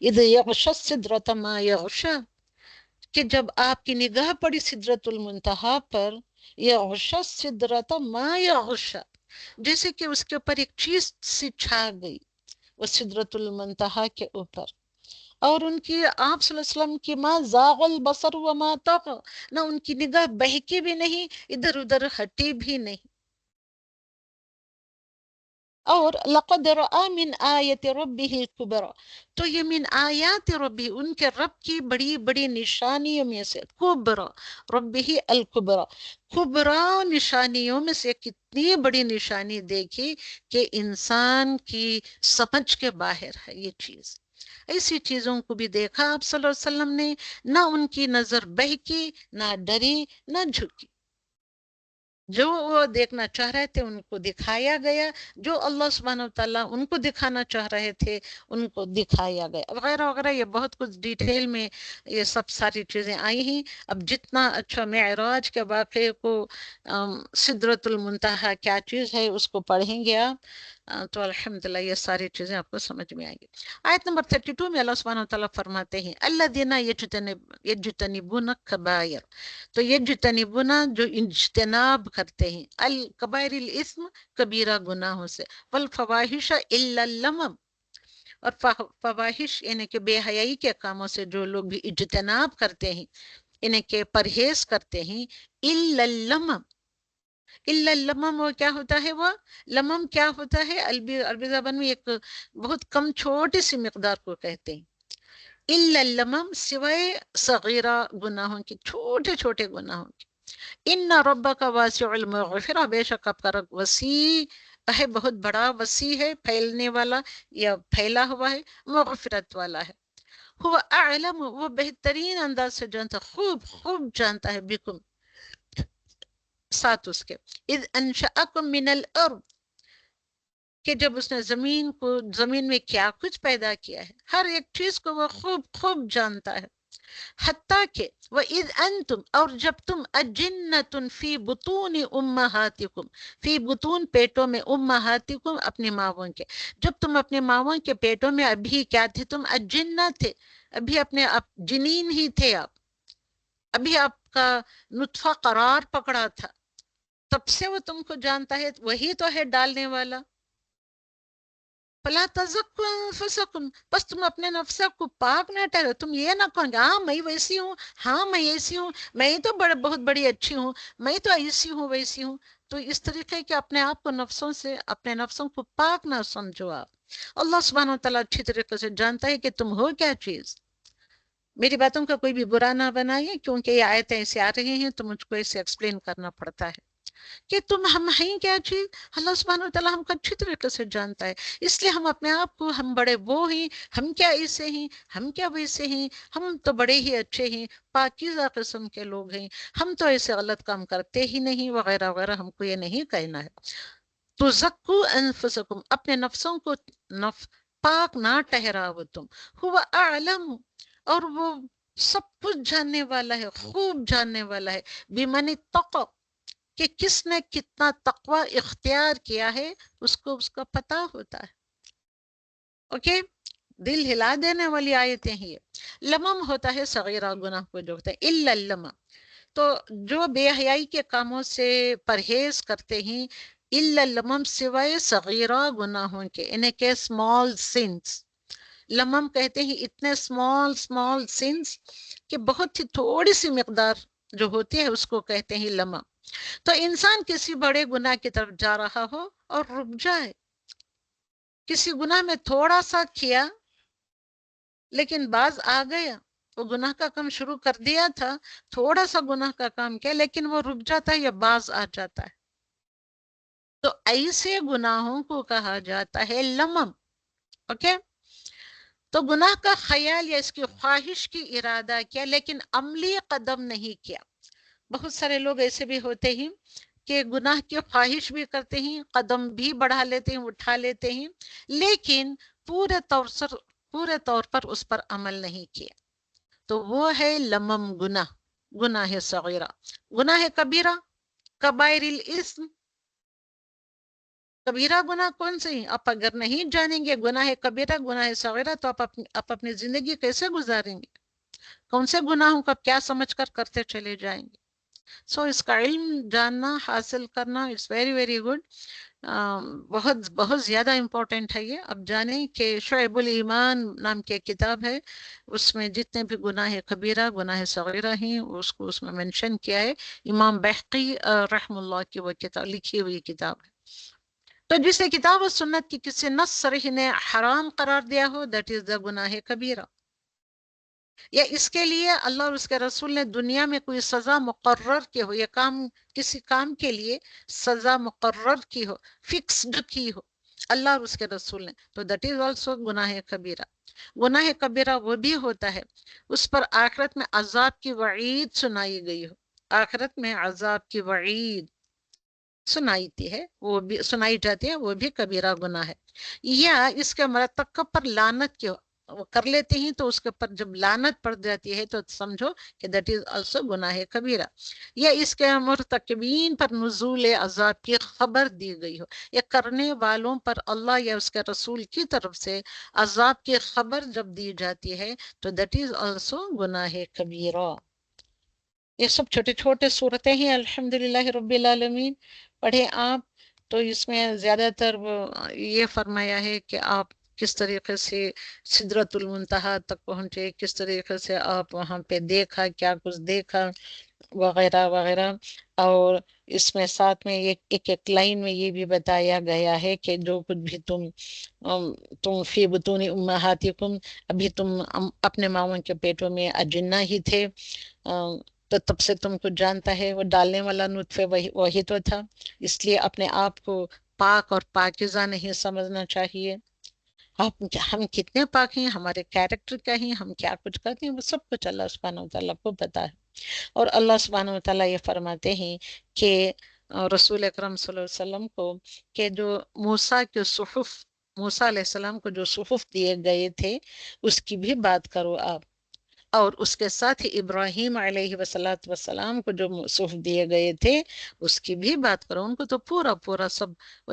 اذ یغشی السدرۃ ما یغشی، کہ جب آپ کی نگاہ پڑی سدرۃ المنتہا پر، یغشی السدرۃ ما یغشی، جیسے کہ اس کے اوپر ایک چیز سی چھا گئی، وہ سدرۃ المنتہا کے اوپر. اور ان کی آپ صلی اللہ علیہ وسلم کی ما زاغ البصر وما طغى، نہ ان کی نگاہ بہکی بھی نہیں، ادھر ادھر ہٹی بھی نہیں. اور لقد رأى من آیت ربه الكبرى، تو یہ من آیات ربی، ان کے رب کی بڑی بڑی نشانیوں میں سے، کبرا ربه الكبرى، کبرا نشانیوں میں سے کتنی بڑی نشانی دیکھی کہ انسان کی سمجھ کے باہر ہے یہ چیز. ایسی چیزوں کو بھی دیکھا آپ صلی اللہ علیہ وسلم نے، نہ ان کی نظر بہکی، نہ ڈری، نہ جھکی. جو وہ دیکھنا چاہ رہے تھے ان کو دکھایا گیا، جو اللہ سبحانہ وتعالیٰ ان کو دکھانا چاہ رہے تھے ان کو دکھایا گیا، وغیرہ وغیرہ. یہ بہت کچھ ڈیٹیل میں یہ سب ساری چیزیں آئی ہیں. اب جتنا اچھا معراج کے واقعے کو، سدرۃ المنتہا کیا چیز ہے اس کو پڑھیں گے آپ، تو الحمدللہ یہ ساری چیزیں آپ کو سمجھ میں آئیں گی. آیت نمبر 32 میں اللہ سبحانہ وتعالیٰ فرماتے ہیں الذین یجتنبون الکبائر، تو یجتنبون جو اجتناب کرتے ہیں، الکبائر الاسم کبیرہ گناہوں سے، والفواحش الا اللمم، اور فواحش یعنی کہ بے حیائی کے کاموں سے جو لوگ بھی اجتناب کرتے ہیں، انہیں کے پرہیز کرتے ہیں، الا اللمم. الا اللمم وہ کیا ہوتا ہے؟ وہ لمم کیا ہوتا ہے؟ عربی زبان میں ایک بہت کم چھوٹی سی مقدار کو کہتے ہیں. الا اللمم سوائے صغیرہ گناہوں کی، چھوٹے چھوٹے گناہوں کی. ان ربک واسع المغفرہ، بے شک آپ کا رب وسیع ہے، بہت بڑا وسیع ہے، پھیلنے والا یا پھیلا ہوا ہے، مغفرت والا ہے. ہوا اعلم، وہ بہترین انداز سے جانتا، خوب خوب جانتا ہے، بکم ساتھ اس کے، اذ انشأکم من الارض، کہ جب اس نے زمین میں کیا کچھ پیدا کیا ہے، ہر ایک چیز کو وہ خوب خوب جانتا ہے. حتیٰ کہ وَإِذْ أَنْتُمْ، اور جب تم أَجِنَّةٌ فِي بُطُونِ أُمَّهَاتِكُمْ، فی بطون پیٹوں میں، أُمَّهَاتِكُمْ اپنی ماؤں کے، جب تم اپنے ماؤں کے پیٹوں میں ابھی کیا تھے؟ تم اجنہ تھے، ابھی اپنے جنین ہی تھے آپ، ابھی آپ کا نطفہ قرار پکڑا تھا، تب سے وہ تم کو جانتا ہے، وہی تو ہے ڈالنے والا. فلا تزکوا انفسکم، بس تم اپنے نفس کو پاک نہ ٹھہرو. تم یہ نہ کہو کہ ہاں میں ویسی ہوں، ہاں میں ایسی ہوں، میں تو بہت بڑی اچھی ہوں، میں تو ایسی ہوں ویسی ہوں. تو اس طریقے کے اپنے آپ کو نفسوں سے، اپنے نفسوں کو پاک نہ سمجھو آپ. اللہ سبحانہ وتعالیٰ اچھی طریقے سے جانتا ہے کہ تم ہو کیا چیز. میری باتوں کا کوئی بھی برا نہ بنائیے، کیونکہ یہ آیتیں ایسے آ رہی ہیں تو مجھ کو اسے ایکسپلین کرنا پڑتا ہے کہ ہم ہیں کیا چیز. اللہ سبحانہ وتعالیٰ ہم کو اچھی طریقے سے جانتا ہے، اس لیے ہم اپنے آپ کو، ہم بڑے وہ ہیں، ہم کیا ایسے ہیں، ہم کیا ویسے ہیں، ہم تو بڑے ہی اچھے ہیں، پاکیزہ قسم کے لوگ ہیں، ہم تو ایسے غلط کام کرتے ہی نہیں، وغیرہ وغیرہ. ہم کو یہ نہیں کہنا ہے. تو زکو انفسکم، اپنے نفسوں کو پاک نہ ٹھہراؤ تم. ہوا اعلم، اور وہ سب کچھ جاننے والا ہے، خوب جاننے والا ہے، بمن اتقى، کہ کس نے کتنا تقوی اختیار کیا ہے، اس کو اس کا پتہ ہوتا ہے. اوکے، دل ہلا دینے والی آیتیں ہیں یہ. لمم ہوتا ہے صغیرہ گناہ کو جو ہوتا ہے، الا اللمم، تو جو بے حیائی کے کاموں سے پرہیز کرتے ہیں، الا اللمم سوائے صغیرہ گناہوں کے، انہیں کہ اسمال سنس. لمم کہتے ہیں اتنے اسمال سنس کہ بہت ہی تھوڑی سی مقدار جو ہوتی ہے اس کو کہتے ہیں لمم. تو انسان کسی بڑے گناہ کی طرف جا رہا ہو اور رک جائے، کسی گناہ میں تھوڑا سا کیا لیکن باز آ گیا، وہ گناہ کا کام شروع کر دیا تھا، تھوڑا سا گناہ کا کام کیا لیکن وہ رک جاتا ہے یا باز آ جاتا ہے، تو ایسے گناہوں کو کہا جاتا ہے لمم. اوکے، تو گناہ کا خیال یا اس کی خواہش کی ارادہ کیا لیکن عملی قدم نہیں کیا. بہت سارے لوگ ایسے بھی ہوتے ہیں کہ گناہ کی خواہش بھی کرتے ہیں، قدم بھی بڑھا لیتے ہیں، اٹھا لیتے ہیں، لیکن پورے طور پر اس پر عمل نہیں کیا. تو وہ ہے لمم گناہ، گناہ صغیرہ. گناہ کبیرہ، کبائر الاسم، کبیرہ گناہ کون سے ہیں؟ آپ اگر نہیں جانیں گے گناہ کبیرہ گناہ صغیرہ تو آپ اپنی زندگی کیسے گزاریں گے؟ کون سے گناہوں کو آپ کیا سمجھ کر کرتے چلے جائیں گے؟ سو اس کا علم جاننا حاصل کرنا اٹس ویری ویری گڈ، بہت بہت زیادہ امپورٹنٹ ہے یہ. اب جانیں کہ شعب الایمان نام کی ایک کتاب ہے، اس میں جتنے بھی گناہ کبیرہ گناہ صغیرہ ہیں اس کو اس میں منشن کیا ہے. امام بحقی رحم اللہ کی وہ کتاب لکھی ہوئی کتاب ہے. تو جسے کتاب و سنت کی کسی نص صریح نے حرام قرار دیا ہو دیٹ از دا گناہ کبیرہ، یا اس کے لیے اللہ اور اس کے رسول نے دنیا میں کوئی سزا مقرر کی ہو، یہ کام کسی کام کے لیے سزا مقرر کی ہو، فکسڈ کی ہو اللہ اور اس کے رسول نے، تو دیٹ از آلسو گناہ کبیرہ. گناہ کبیرہ وہ بھی ہوتا ہے اس پر آخرت میں عذاب کی وعید سنائی گئی ہو، آخرت میں عذاب کی وعید سنائی ہے، وہ بھی سنائی جاتی ہے، وہ بھی کبیرہ گناہ ہے. یا اس کے مرتکب پر لعنت کی وہ کر لیتے ہیں تو اس کے پر جب لعنت پڑ جاتی ہے تو سمجھو کہ دیٹ از آلسو گناہ کبیرہ. یا اس کے مرتکبین پر نزول عذاب کی خبر دی گئی ہو، یا کرنے والوں پر اللہ یا اس کے رسول کی طرف سے عذاب کی خبر جب دی جاتی ہے تو دیٹ از آلسو گناہ کبیرہ. یہ سب چھوٹے چھوٹے صورتیں ہیں الحمدللہ رب العالمین. پڑھیں آپ تو اس میں زیادہ تر یہ فرمایا ہے کہ آپ کس طریقے سے سدرۃ المنتہا تک پہنچے، کس طریقے سے آپ وہاں پہ دیکھا، کیا کچھ دیکھا وغیرہ وغیرہ. اور اس میں ساتھ میں ایک ایک لائن میں یہ بھی بتایا گیا ہے کہ جو کچھ بھی تم فی بطون امہاتکم، ابھی تم اپنے ماؤں کے پیٹوں میں اجنہ ہی تھے، تو تب سے تم کو جانتا ہے، وہ ڈالنے والا نطفے وہی تو تھا. اس لیے اپنے آپ کو پاک اور پاکیزہ نہیں سمجھنا چاہیے. ہم کتنے پاک ہیں، ہمارے کیریکٹر کیا ہیں، ہم کیا کچھ کرتے ہیں، وہ سب کچھ اللہ سبحانہ وتعالیٰ کو پتا ہے. اور اللہ سبحانہ وتعالیٰ یہ فرماتے ہیں کہ رسول اکرم صلی اللہ علیہ وسلم کو کہ جو موسیٰ کے صحف، موسیٰ علیہ السلام کو جو صحف دیے گئے تھے اس کی بھی بات کرو آپ، اور اس کے ساتھ ہی ابراہیم علیہ وسلام کو جو صحف دیے گئے تھے اس کی بھی بات کرو. ان کو تو پورا پورا سب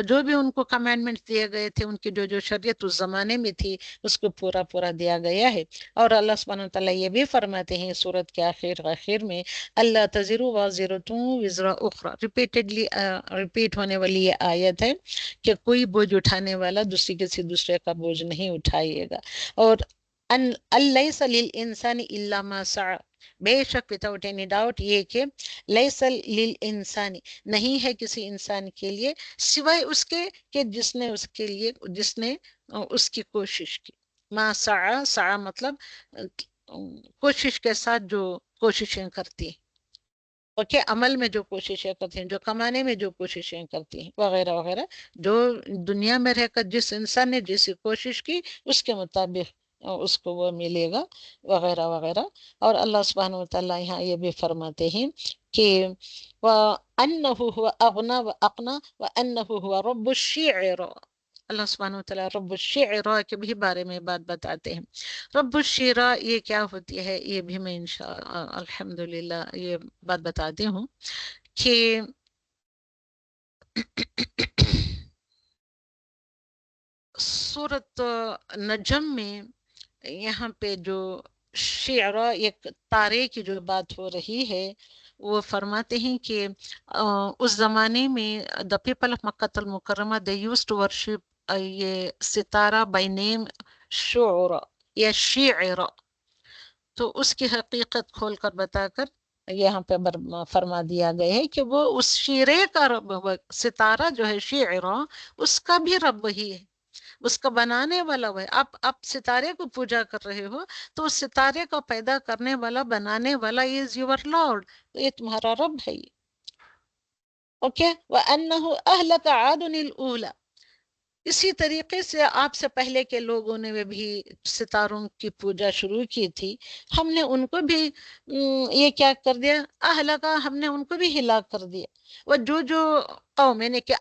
جو بھی ان کو کمانڈمنٹ دیے گئے تھے، ان کی جو جو شریعت اس زمانے میں تھی اس کو پورا پورا دیا گیا ہے. اور اللہ سبحانہ وتعالیٰ یہ بھی فرماتے ہیں سورت کے آخر میں، اللہ تزر وازرۃ وزر اخری، ریپیٹ ہونے والی یہ آیت ہے کہ کوئی بوجھ اٹھانے والا کسی دوسرے کا بوجھ نہیں اٹھائے گا. اور لیس للانسان الا ما سعى، بے شک without any doubt یہ کہ لیس للانسان، نہیں ہے کسی انسان کے لیے سوائے اس کے کہ جس نے اس کی کوشش کی. ما سعى، سعى مطلب کوشش کے ساتھ جو کوششیں کرتی ہیں، اوکے، عمل میں جو کوششیں کرتی ہیں، جو کمانے میں جو کوششیں کرتی ہیں وغیرہ وغیرہ، جو دنیا میں رہ کر جس انسان نے جیسی کوشش کی اس کے مطابق اس کو وہ ملے گا وغیرہ وغیرہ. اور اللہ سبحانہ وتعالیٰ یہاں یہ بھی فرماتے ہیں کہ وَأَنَّهُ هُوَ أَغْنَى وَأَقْنَى وَأَنَّهُ هُوَ رَبُّ الشِّعْرَى. اللہ سبحانہ وتعالیٰ رب الشعرا کے بھی بارے میں بات بتاتے ہیں. رب الشعرا یہ کیا ہوتی ہے، یہ بھی میں انشاءاللہ الحمدللہ یہ بات بتاتی ہوں کہ سورت نجم میں یہاں پہ جو شعرا ایک تارے کی جو بات ہو رہی ہے، وہ فرماتے ہیں کہ اس زمانے میں دا پیپل آف مکہ المکرمہ دے یوز ٹو ورشپ یہ ستارہ بائی نیم شعرا یا شعرا. تو اس کی حقیقت کھول کر بتا کر یہاں پہ فرما دیا گیا ہے کہ وہ اس شیرے کا رب، ستارہ جو ہے شعرا، اس کا بھی رب وہی ہے، اس کا بنانے والا وہ ہے. آپ ستارے کو پوجا کر رہے ہو تو اس ستارے کو پیدا کرنے والا، بنانے والا از یور لارڈ، تو یہ تمہارا رب ہے. اوکے. وَأَنَّهُ أَهْلَكَ عَادٌ الْأُولَى، اسی طریقے سے آپ سے پہلے کے لوگوں نے بھی ستاروں کی پوجا شروع کی تھی، ہم نے ان کو بھی یہ کیا کر دیا، اہلکا، ہم نے ان کو بھی ہلاک کر دیا. وہ جو قوم یعنی کہ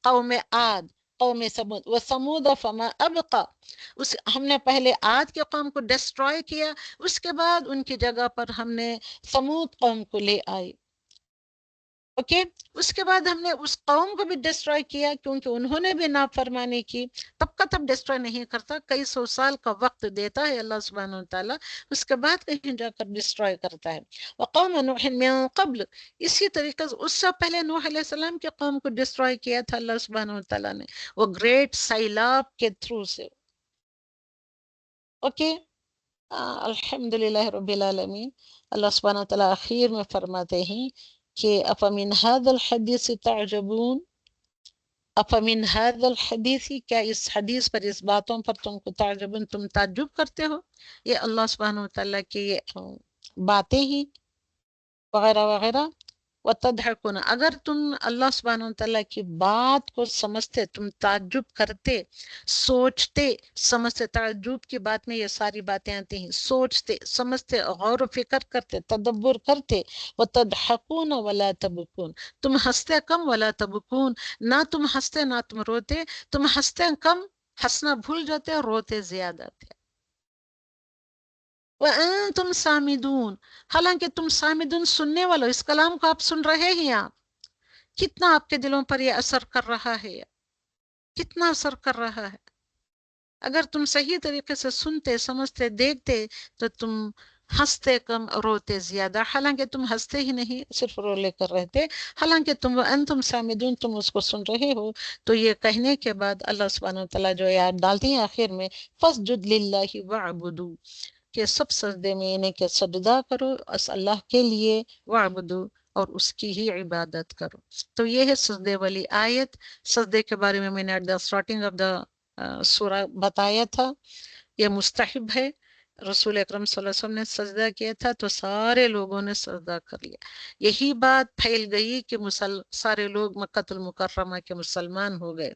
قوم عاد، قوم سمود، وثمود فما ابقا، ہم نے پہلے عاد کے قوم کو ڈسٹروائے کیا، اس کے بعد ان کی جگہ پر ہم نے سمود قوم کو لے آئے. اوکے. اس کے بعد ہم نے اس قوم کو بھی ڈسٹروائے کیا کیونکہ انہوں نے بھی نافرمانی کی. تب کا تب ڈسٹروائے نہیں کرتا، کئی سو سال کا وقت دیتا ہے اللہ سبحانہ وتعالیٰ، اس کے بعد کہیں جا کر ڈسٹروائے کرتا ہے. وقوم نوح من قبل، اسی طریقے سے اس سے پہلے نوح علیہ السلام کے قوم کو ڈسٹروائے کیا تھا اللہ سبحانہ وتعالیٰ نے، وہ گریٹ سیلاب کے تھرو سے. اوکے. الحمدللہ رب العالمین. اللہ سبحانہ وتعالیٰ آخر میں فرماتے ہیں کہ افمن هذا الحدیث تعجبون، افمن هذا الحدیث، کیا اس حدیث پر، اس باتوں پر تم کو تعجبون، تم تعجب کرتے ہو. یہ اللہ سبحانہ وتعالیٰ کی یہ باتیں ہی وغیرہ وغیرہ. وتضحکون، اگر تم اللہ سبحانہ وتعالیٰ کی بات کو سمجھتے، تم تعجب کرتے، سوچتے سمجھتے. تعجب کی بات میں یہ ساری باتیں آتی ہیں، سوچتے سمجھتے، غور و فکر کرتے، تدبر کرتے. وتضحکون ولا تبکون، تم ہنستے کم، ولا تبکون، نہ تم ہنستے نہ تم روتے. تم ہنستے کم، ہنسنا بھول جاتے، اور روتے زیادہ تھے. وَأَنْتُمْ سَامِدُونَ، حالانکہ تم سامدون، سننے والو، اس کلام کو آپ سن رہے ہیں. آپ کتنا آپ کے دلوں پر یہ اثر کر رہا ہے، کتنا اثر کر رہا ہے. اگر تم صحیح طریقے سے سنتے سمجھتے دیکھتے تو تم ہنستے کم، روتے زیادہ. حالانکہ تم ہنستے ہی نہیں، صرف رو لے کر رہتے. حالانکہ تم انتم سامدون، تم اس کو سن رہے ہو. تو یہ کہنے کے بعد اللہ سبحانہ وتعالیٰ جو یاد ڈالتی ہیں آخر میں، فَاسْجُدْ لِلَّهِ وَاعْبُدُوا، کہ سب سجدے میں انہیں کہ سجدہ کرو اس اللہ کے لیے، وَاعْبُدُوا، اور اس کی ہی عبادت کرو. تو یہ ہے سجدے والی آیت. سجدے کے بارے میں نے at the starting of the سورہ بتایا تھا، یہ مستحب ہے. رسول اکرم صلی اللہ علیہ وسلم نے سجدہ کیا تھا تو سارے لوگوں نے سجدہ کر لیا. یہی بات پھیل گئی کہ سارے لوگ مکہ المکرمہ کے مسلمان ہو گئے.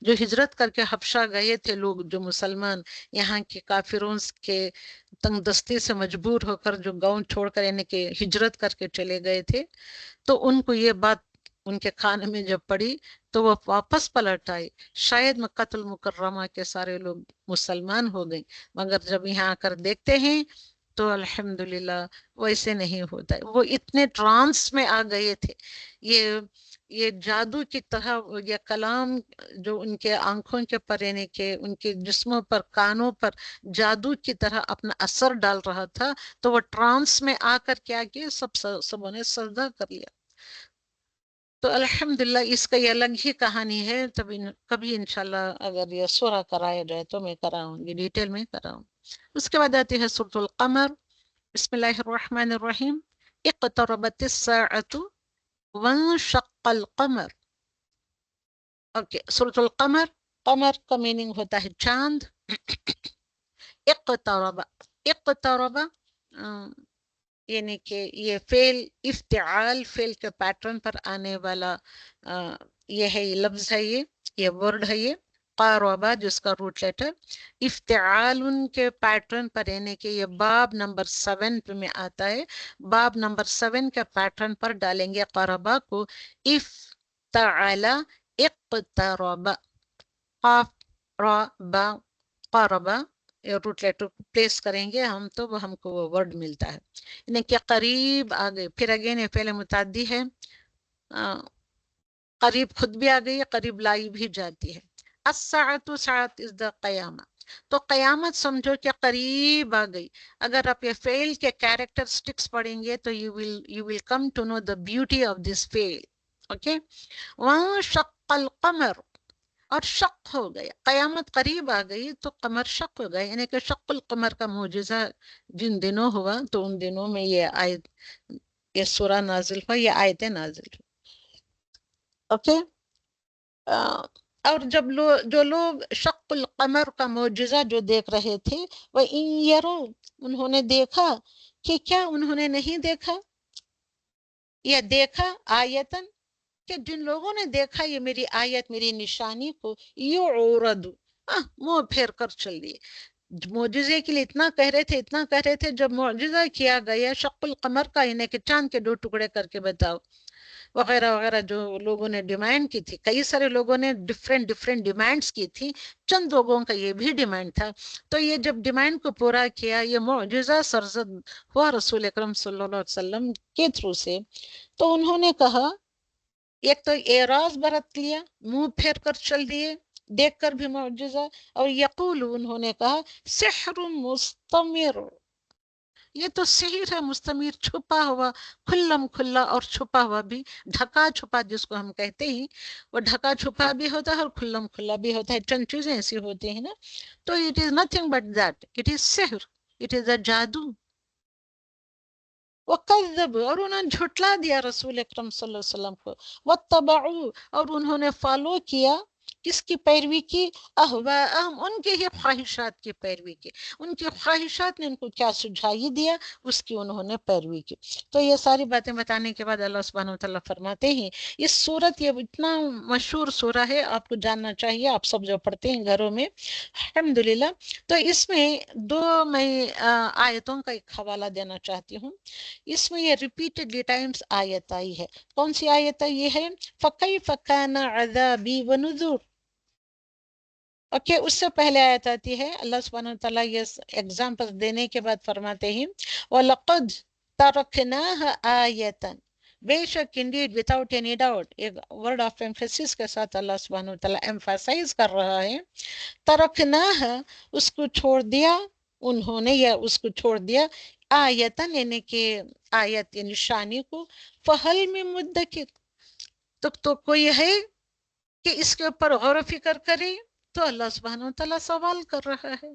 جو ہجرت کر کے حبشہ گئے تھے لوگ، جو مسلمان یہاں کے کافروں کے تنگ دستی سے مجبور ہو کر جو گاؤں چھوڑ کر یعنی کہ ہجرت کر کے چلے گئے تھے، تو ان کو یہ بات ان کے کان میں جب پڑی تو وہ واپس پلٹ آئے. شاید مکہ المکرمہ کے سارے لوگ مسلمان ہو گئے، مگر جب یہاں آ کر دیکھتے ہیں تو الحمدللہ ویسے نہیں ہوتا ہے. وہ اتنے ٹرانس میں آ گئے تھے، یہ جادو کی طرح یہ کلام جو ان کے آنکھوں کے پر یعنی کہ ان کے جسموں پر، کانوں پر جادو کی طرح اپنا اثر ڈال رہا تھا. تو وہ ٹرانس میں آ کر کیا کیا، سبوں نے سجدہ کر لیا. تو الحمدللہ اس کا یہ الگ ہی کہانی ہے. کبھی انشاءاللہ اگر یہ سورہ کرایا جائے تو میں کراؤں گی، ڈیٹیل میں کراؤں. اس کے بعد آتی ہے سورۃ القمر. بسم اللہ الرحمن الرحیم. اقتربت الساعۃ وانشق القمر. اوکے، سورۃ القمر، قمر کا میننگ ہوتا ہے چاند. اقترب، اقترب یعنی کہ یہ فعل افتعال، فعل کے پیٹرن پر آنے والا یہ ہے، یہ لفظ ہے، یہ ورڈ ہے. یہ قاربہ جس کا روٹ لیٹر افتعال کے پیٹرن پر یعنی کہ یہ باب نمبر 7 میں آتا ہے. باب نمبر 7 کے پیٹرن پر ڈالیں گے قاربہ کو. افتعال، اقترب، قاف را با، قاربہ، روٹ لیٹر پلیس کریں گے ہم تو وہ ہم کو وہ ورڈ ملتا ہے، یعنی کہ قریب آ گئے. پھر اگین یہ فعل متعدی ہے، قریب خود بھی آ گئی، قریب لائی بھی جاتی ہے. الساعۃ، ساعت از دا قیامہ، تو قیامت سمجھو کہ قریب آ گئی. اگر آپ یہ فعل کے کیریکٹرسٹکس پڑھیں گے تو you will come to know the beauty of this فعل. اوکے. وانشق القمر، اور شق ہو گیا. قیامت قریب آ گئی تو قمر شق ہو گیا، یعنی کہ شق القمر کا معجزہ جن دنوں ہوا تو ان دنوں میں یہ آیت، یہ سورہ نازل ہوا، یہ آیتیں نازل ہوئی. اوکے. اور جب جو لوگ شق القمر کا معجزہ جو دیکھ رہے تھے، وہ ان یرو، انہوں نے دیکھا کہ کیا انہوں نے نہیں دیکھا، یا دیکھا آیتن، کہ جن لوگوں نے دیکھا یہ میری آیت، میری نشانی کو، یعرض، منہ پھیر کر چل دیے. معجزے کے لیے اتنا کہہ رہے تھے، اتنا کہہ رہے تھے، جب معجزہ کیا گیا شق القمر کا، یعنی کہ چاند کے 2 ٹکڑے کر کے بتاؤ وغیرہ وغیرہ، جو لوگوں نے ڈیمانڈ کی تھی، کئی سارے لوگوں نے ڈیفرنٹ ڈیمانڈز کی تھی، چند لوگوں کا یہ بھی ڈیمانڈ تھا. تو یہ جب ڈیمانڈ کو پورا کیا، یہ معجزہ سرزد ہوا رسول اکرم صلی اللہ علیہ وسلم کے تھرو سے، تو انہوں نے کہا ایک تو اعراض برت لیا، منہ پھیر کر چل دیے دیکھ کر بھی معجزہ، اور یقول انہوں نے کہا سحر مستمر، یہ تو سحر ہے مستمر، چھپا ہوا، کھلم کھلا اور چھپا ہوا بھی، ڈھکا چھپا جس کو ہم کہتے ہیں، وہ ڈھکا چھپا بھی ہوتا ہے اور کھلم کھلا بھی ہوتا ہے، چند چیزیں ایسی ہوتی ہیں نا، تو it is nothing but that, it is سحر، اٹ از اے جادو۔ وَكَذَّبُوا، اور انہوں نے جھٹلا دیا رسول اکرم صلی اللہ علیہ وسلم کو، وَاتَّبَعُوا، اور انہوں نے فالو کیا کس کی پیروی کی، اہواءہم، ان کے ہی خواہشات کی پیروی کی، ان کی خواہشات نے ان کو کیا سجھائی دیا اس کی انہوں نے پیروی کی۔ تو یہ ساری باتیں بتانے کے بعد اللہ سبحانہ وتعالیٰ فرماتے ہیں، اس سورت یہ اتنا مشہور سورہ ہے، آپ کو جاننا چاہیے، آپ سب جو پڑھتے ہیں گھروں میں الحمدللہ۔ تو اس میں دو میں آیتوں کا ایک حوالہ دینا چاہتی ہوں، اس میں یہ ریپیٹڈلی ٹائمز آیت آئی ہے۔ کون سی آیت یہ ہے؟ فَكَيْفَ كَانَ عَذَابِي وَنُذُرِ، اوکے، اس سے پہلے آیت آتی ہے، اللہ سبحانہ وتعالیٰ یہ ایگزامپل دینے کے بعد فرماتے ہیں وَلَقَدْ تَرَكْنَاهَا آیَةً، بے شک انڈیڈ وداؤٹ اینی ڈاؤٹ، ایک ورڈ آف ایمفیسس کے ساتھ اللہ سبحانہ وتعالیٰ ایمفاسائز کر رہا ہے، ترکناها، اس کو چھوڑ دیا انہوں نے، یا اس کو چھوڑ دیا، آیتن یعنی کہ آیت یعنی نشانی کو، فہل میں مدکر، تو کوئی ہے کہ اس کے اوپر غور و فکر کرے، تو اللہ سبحانہ وتعالیٰ سوال کر رہا ہے۔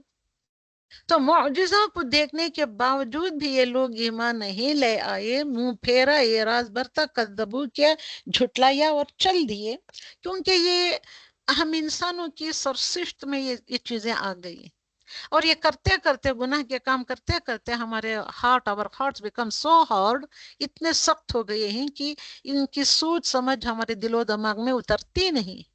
تو معجزہ کو دیکھنے کے باوجود بھی یہ لوگ ایمان نہیں لے آئے، منہ پھیرا، اعراض برتا، کذبو کیا، جھٹلایا اور چل دیے، کیونکہ یہ ہم انسانوں کی سرشت میں یہ چیزیں آ گئی، اور یہ کرتے کرتے گناہ کے کام کرتے کرتے ہمارے ہارٹس بیکم سو ہارڈ، اتنے سخت ہو گئے ہیں کہ ان کی سوچ سمجھ ہمارے دل و دماغ میں اترتی نہیں۔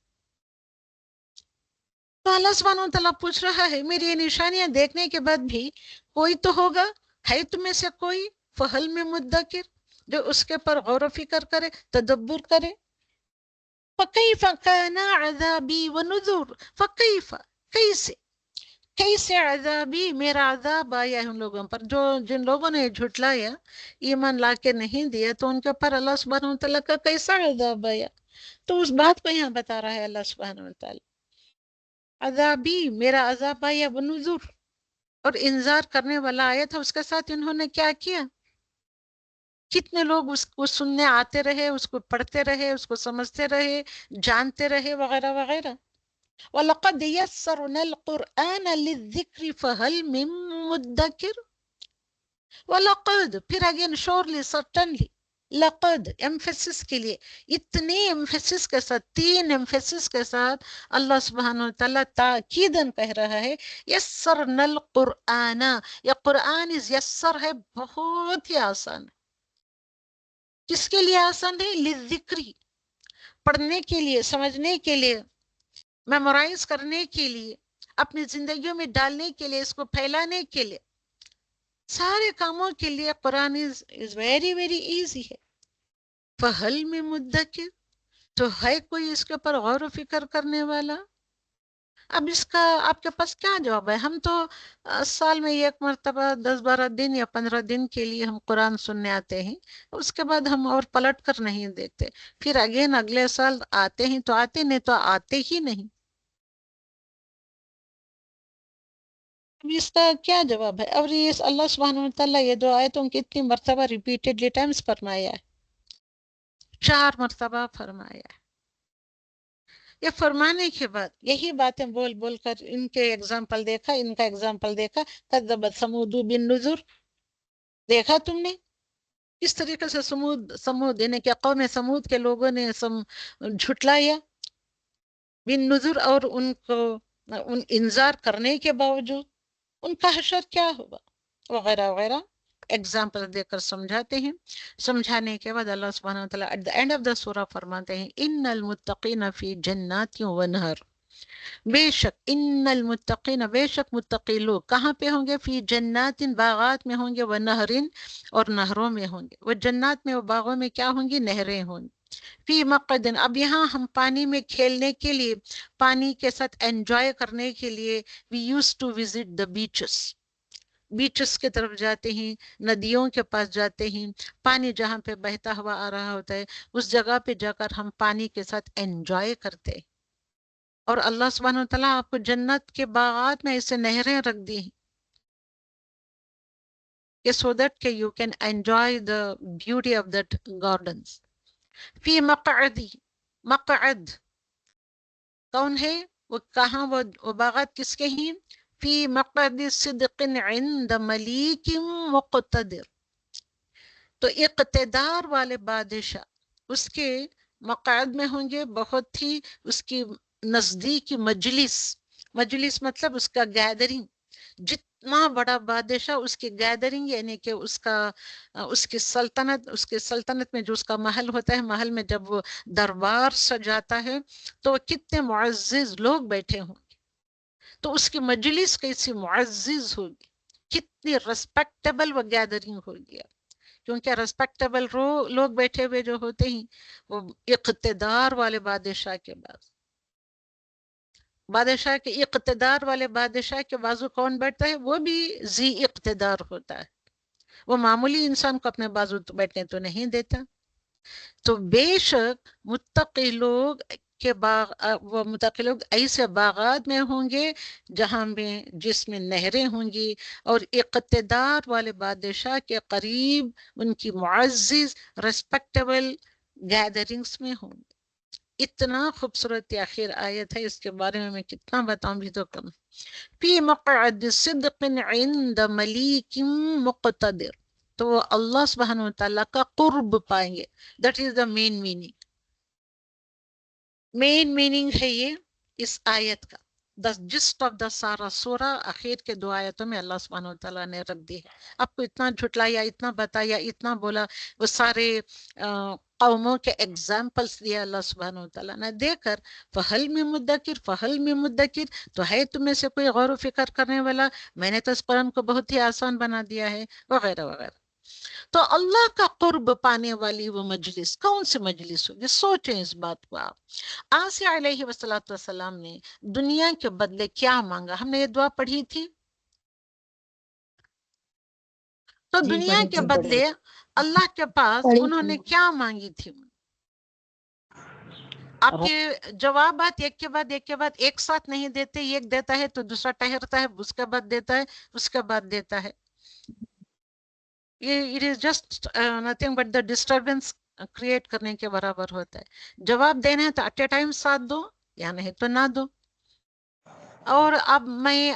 تو اللہ سبحانہ وتعالیٰ پوچھ رہا ہے میری یہ نشانیاں دیکھنے کے بعد بھی کوئی تو ہوگا، ہے تم میں سے کوئی، فہل میں مدکر، جو اس کے پر غور و فکر کرے، تدبر کرے۔ فَكَيْفَ كَانَ عَذَابِي وَنُذُرِ، فَكَيْفَ، کیسے، کیسے عذابی، میرا عذاب آیا ہے ان لوگوں پر، جن لوگوں نے جھٹلایا، ایمان لا کے نہیں دیا، تو ان کے اوپر اللہ سبحانہ وتعالیٰ کا کیسا عذاب آیا، تو اس بات کو یہاں بتا رہا ہے اللہ سبحانہ وتعالیٰ، عذابی، میرا عذاب آیا، بنظر، اور انذار کرنے والا آیا تھا، اس کے ساتھ انہوں نے کیا کیا، کتنے لوگ اس کو سننے آتے رہے، اس کو پڑھتے رہے، اس کو سمجھتے رہے، جانتے رہے، وغیرہ وغیرہ۔ وَلَقَدْ يَسَّرْنَا الْقُرْآنَ لِلذِّكْرِ فَهَلْ مِن مُدَّكِرٍ، وَلَقَدْ، پھر اگین شورلی، سرٹنلی، لقد ایمفیسس کے لیے، اتنی ایمفیسس کے ساتھ، تین ایمفیسس کے ساتھ اللہ سبحانہ وتعالیٰ تاکیداً کہہ رہا ہے یسرنا القرآن، یہ قرآن یسر ہے، بہت ہی آسان ہے۔ کس کے لیے آسان ہے؟ للذکری، پڑھنے کے لیے، سمجھنے کے لیے، میمورائز کرنے کے لیے، اپنی زندگیوں میں ڈالنے کے لیے، اس کو پھیلانے کے لیے، سارے کاموں کے لیے قرآن از ویری ویری ایزی ہے۔ فہل میں مدکر، تو ہے کوئی اس کے اوپر غور و فکر کرنے والا؟ اب اس کا آپ کے پاس کیا جواب ہے؟ ہم تو سال میں ایک مرتبہ 10-12 دن یا 15 دن کے لیے ہم قرآن سننے آتے ہیں، اس کے بعد ہم اور پلٹ کر نہیں دیکھتے، پھر اگین اگلے سال آتے ہیں تو آتے، نہیں تو آتے ہی نہیں۔ اب اس کا کیا جواب ہے؟ اور یہ اللہ سبحانہ وتعالیٰ یہ دو آیتوں کی اتنی مرتبہ ریپیٹڈلی ٹائمز فرمایا ہے، 4 مرتبہ فرمایا ہے۔ یہ فرمانے کے بعد یہی باتیں بول بول کر ان کے ایگزامپل دیکھا، ان کا ایگزامپل دیکھا، کذبت ثمود بالنذر، دیکھا تم نے کس طریقے سے سمود یعنی کہ قوم سمود کے لوگوں نے جھٹلایا بالنذر، اور ان کو انذار کرنے کے باوجود ان کا حشر کیا ہوا، وغیرہ وغیرہ ایگزامپل دے کر سمجھاتے ہیں۔ سمجھانے کے بعد اللہ سبحانہ وتعالیٰ at the end of the سورہ فرماتے ہیں ان المتقین فی جنات و نہر، بے شک ان المتقین، بے شک متقی لوگ کہاں پہ ہوں گے؟ فی جنات، باغات میں ہوں گے، و نہرین، اور نہروں میں ہوں گے، وہ جنات میں، وہ باغوں میں کیا ہوں گی؟ نہریں ہوں گی، فی مقعدن، اب یہاں ہم پانی میں کھیلنے کے لیے، پانی کے ساتھ انجوائے کرنے کے لیے، we use to visit the beaches, beaches کی طرف جاتے ہیں، ندیوں کے پاس جاتے ہیں، پانی جہاں پہ بہتا ہوا آ رہا ہوتا ہے اس جگہ پہ جا کر ہم پانی کے ساتھ انجوائے کرتے ہیں. اور اللہ سبحانہ و تعالیٰ آپ کو جنت کے باغات میں ایسے نہریں رکھ دی ہیں کہ so that کہ you can enjoy the beauty of that gardens. فی مقعدی، مقعد کون ہے؟ وہ کہاں، وہ باغات کس کے ہیں؟ فی مقعد صدق عند ملیک مقتدر. تو اقتدار والے بادشاہ اس کے مقعد میں ہوں گے، بہت ہی اس کی نزدیکی مجلس، مجلس مطلب اس کا گیدرنگ. جتنا بڑا بادشاہ اس کی گیدرنگ یعنی کہ اس کا اس کی سلطنت، اس کی سلطنت میں جو اس کا محل ہوتا ہے، محل میں جب وہ دربار سجاتا ہے تو کتنے معزز لوگ بیٹھے ہوں گے، تو اس کی مجلس کیسی معزز ہوگی، کتنی ریسپیکٹیبل وہ گیدرنگ ہوگی. کیونکہ ریسپیکٹیبل لوگ بیٹھے ہوئے جو ہوتے ہیں وہ اقتدار والے بادشاہ کے بعد، بادشاہ کے اقتدار والے بادشاہ کے بازو کون بیٹھتا ہے؟ وہ بھی ذی اقتدار ہوتا ہے، وہ معمولی انسان کو اپنے بازو بیٹھنے تو نہیں دیتا. تو بے شک متقی لوگ کے باغ، وہ متقی لوگ ایسے باغات میں ہوں گے جہاں میں جس میں نہریں ہوں گی، اور اقتدار والے بادشاہ کے قریب ان کی معزز ریسپیکٹیبل گیدرنگز میں ہوں گے. اتنا خوبصورت آخر آیت ہے، اس کے بارے میں کتنا بتاؤں بھی تو کم. فی مقعد صدق عند ملیک مقتدر، تو وہ اللہ سبحانہ وتعالیٰ کا قرب پائیں گے. That is the main meaning, main meaning ہے یہ اس آیت کا. دا جسٹ آف دا سارا سورہ آخر کے 2 آیتوں میں اللہ سبحانہ وتعالیٰ نے رکھ دی ہے. آپ کو اتنا جھٹلایا، اتنا بتایا، اتنا بولا، وہ سارے قوموں کے ایگزامپلس دیا اللہ سبحانہ وتعالیٰ نے دے کر. فہل میں مدکر، فہل میں مدکر، تو ہے تم میں سے کوئی غور و فکر کرنے والا؟ میں نے تو اس قرآن کو بہت ہی آسان بنا دیا ہے، وغیرہ وغیرہ. تو اللہ کا قرب پانے والی وہ مجلس کون سی مجلس ہوگی؟ سوچیں اس بات کو آپ. آسیہ علیہ والسلام نے دنیا کے بدلے کیا مانگا؟ ہم نے یہ دعا پڑھی تھی. تو جی دنیا پڑھی کے تھی. بدلے اللہ کے پاس پڑھی انہوں نے تھی. کیا مانگی تھی؟ آپ کے جوابات ایک کے بعد ایک کے بعد ایک ساتھ نہیں دیتے، ایک دیتا ہے تو دوسرا ٹہرتا ہے، اس کے بعد دیتا ہے، اس کے بعد دیتا ہے. یہ it is just nothing but the disturbance create کرنے کے برابر ہوتا ہے. جواب دینا ہے تو ایٹ اے ٹائم ساتھ دو، یا نہیں تو نہ دو. اور اب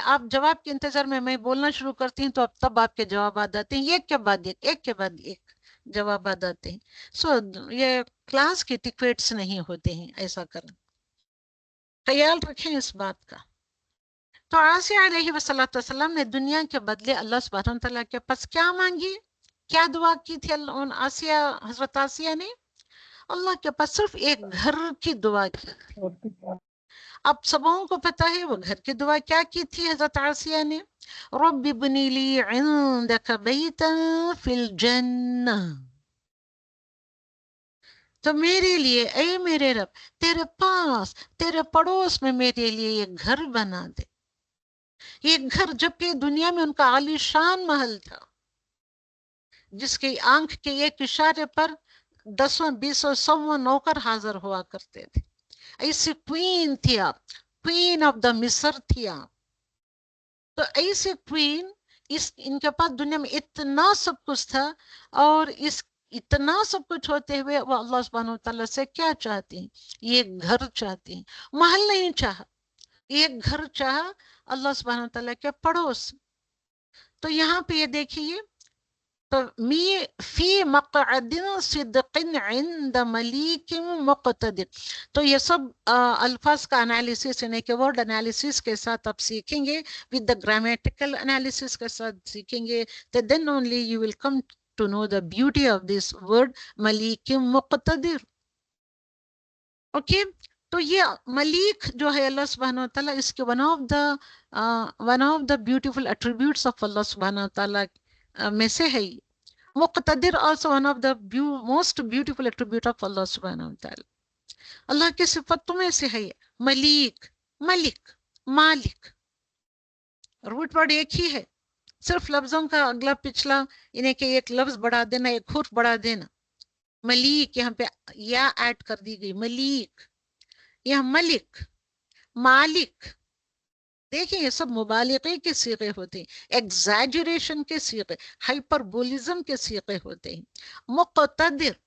آپ جواب کے انتظار میں بولنا شروع کرتی ہوں تو اب تب آپ کے جوابات آتے ہیں ایک کے بعد ایک، ایک کے بعد ایک جوابات آتے ہیں. سو یہ کلاس کے ٹکٹس نہیں ہوتے ہیں، ایسا کرنا خیال رکھیں اس بات کا. تو آسیہ علیہ وسلم نے دنیا کے بدلے اللہ سبحانہ وتعالیٰ کے پاس کیا مانگی، کیا دعا کی تھی؟ آسیہ، حضرت آسیہ نے اللہ کے پاس صرف ایک گھر کی دعا کی. اب سبوں کو پتہ ہے وہ گھر کی دعا کیا کی تھی حضرت آسیہ نے. رب ابنی لی عندک بیتا فی الجنہ، تو میرے لیے اے میرے رب تیرے پاس، تیرے پڑوس میں میرے لیے ایک گھر بنا دے. ایک گھر، جبکہ دنیا میں ان کا عالی شان محل تھا جس کی آنکھ کے ایک اشارے پر 10-20-100 نوکر حاضر ہوا کرتے تھے. ایسی کوئین تھی آپ، کوئین آف دا مصر تھی آپ. تو ایسے کوئین، ان کے پاس دنیا میں اتنا سب کچھ تھا، اور اس اتنا سب کچھ ہوتے ہوئے وہ اللہ سبحانہ وتعالیٰ سے کیا چاہتی ہیں؟ یہ گھر چاہتی ہیں. محل نہیں چاہا، ایک گھر چاہا اللہ سبحانہ وتعالیٰ کے پڑوس. تو یہاں پہ یہ دیکھیے، تو فی مقعد صدق عند ملیک مقتدر. تو یہ سب الفاظ کا انالیسس، یعنی کہ ورڈ انالیسس کے ساتھ آپ سیکھیں گے، with the grammatical analysis کے ساتھ سیکھیں گے، تو then only you will come to know the beauty of this word ملیک Muqtedar. Okay. تو یہ ملیک جو ہے اللہ سبحانہ وتعالیٰ، اس کے one of the beautiful attributes of اللہ سبحانہ وتعالیٰ میں سے ہے. مقتدر also one of the most beautiful attribute of اللہ سبحانہ وتعالیٰ. اللہ کی صفتوں میں سے ہے ملیک، ملک، مالک. روٹ ورڈ ایک ہی ہے صرف لفظوں کا اگلا پچھلا انہیں کہ ایک لفظ بڑھا دینا، ایک حرف بڑھا دینا. ملیک یہاں پہ یا ایڈ کر دی گئی، ملیک، یہاں ملک، مالک. دیکھیں یہ سب مبالغے کے صیغے ہوتے ہیں، ایگزیجریشن کے صیغے، ہائپربولزم کے صیغے ہوتے ہیں. مقتدر،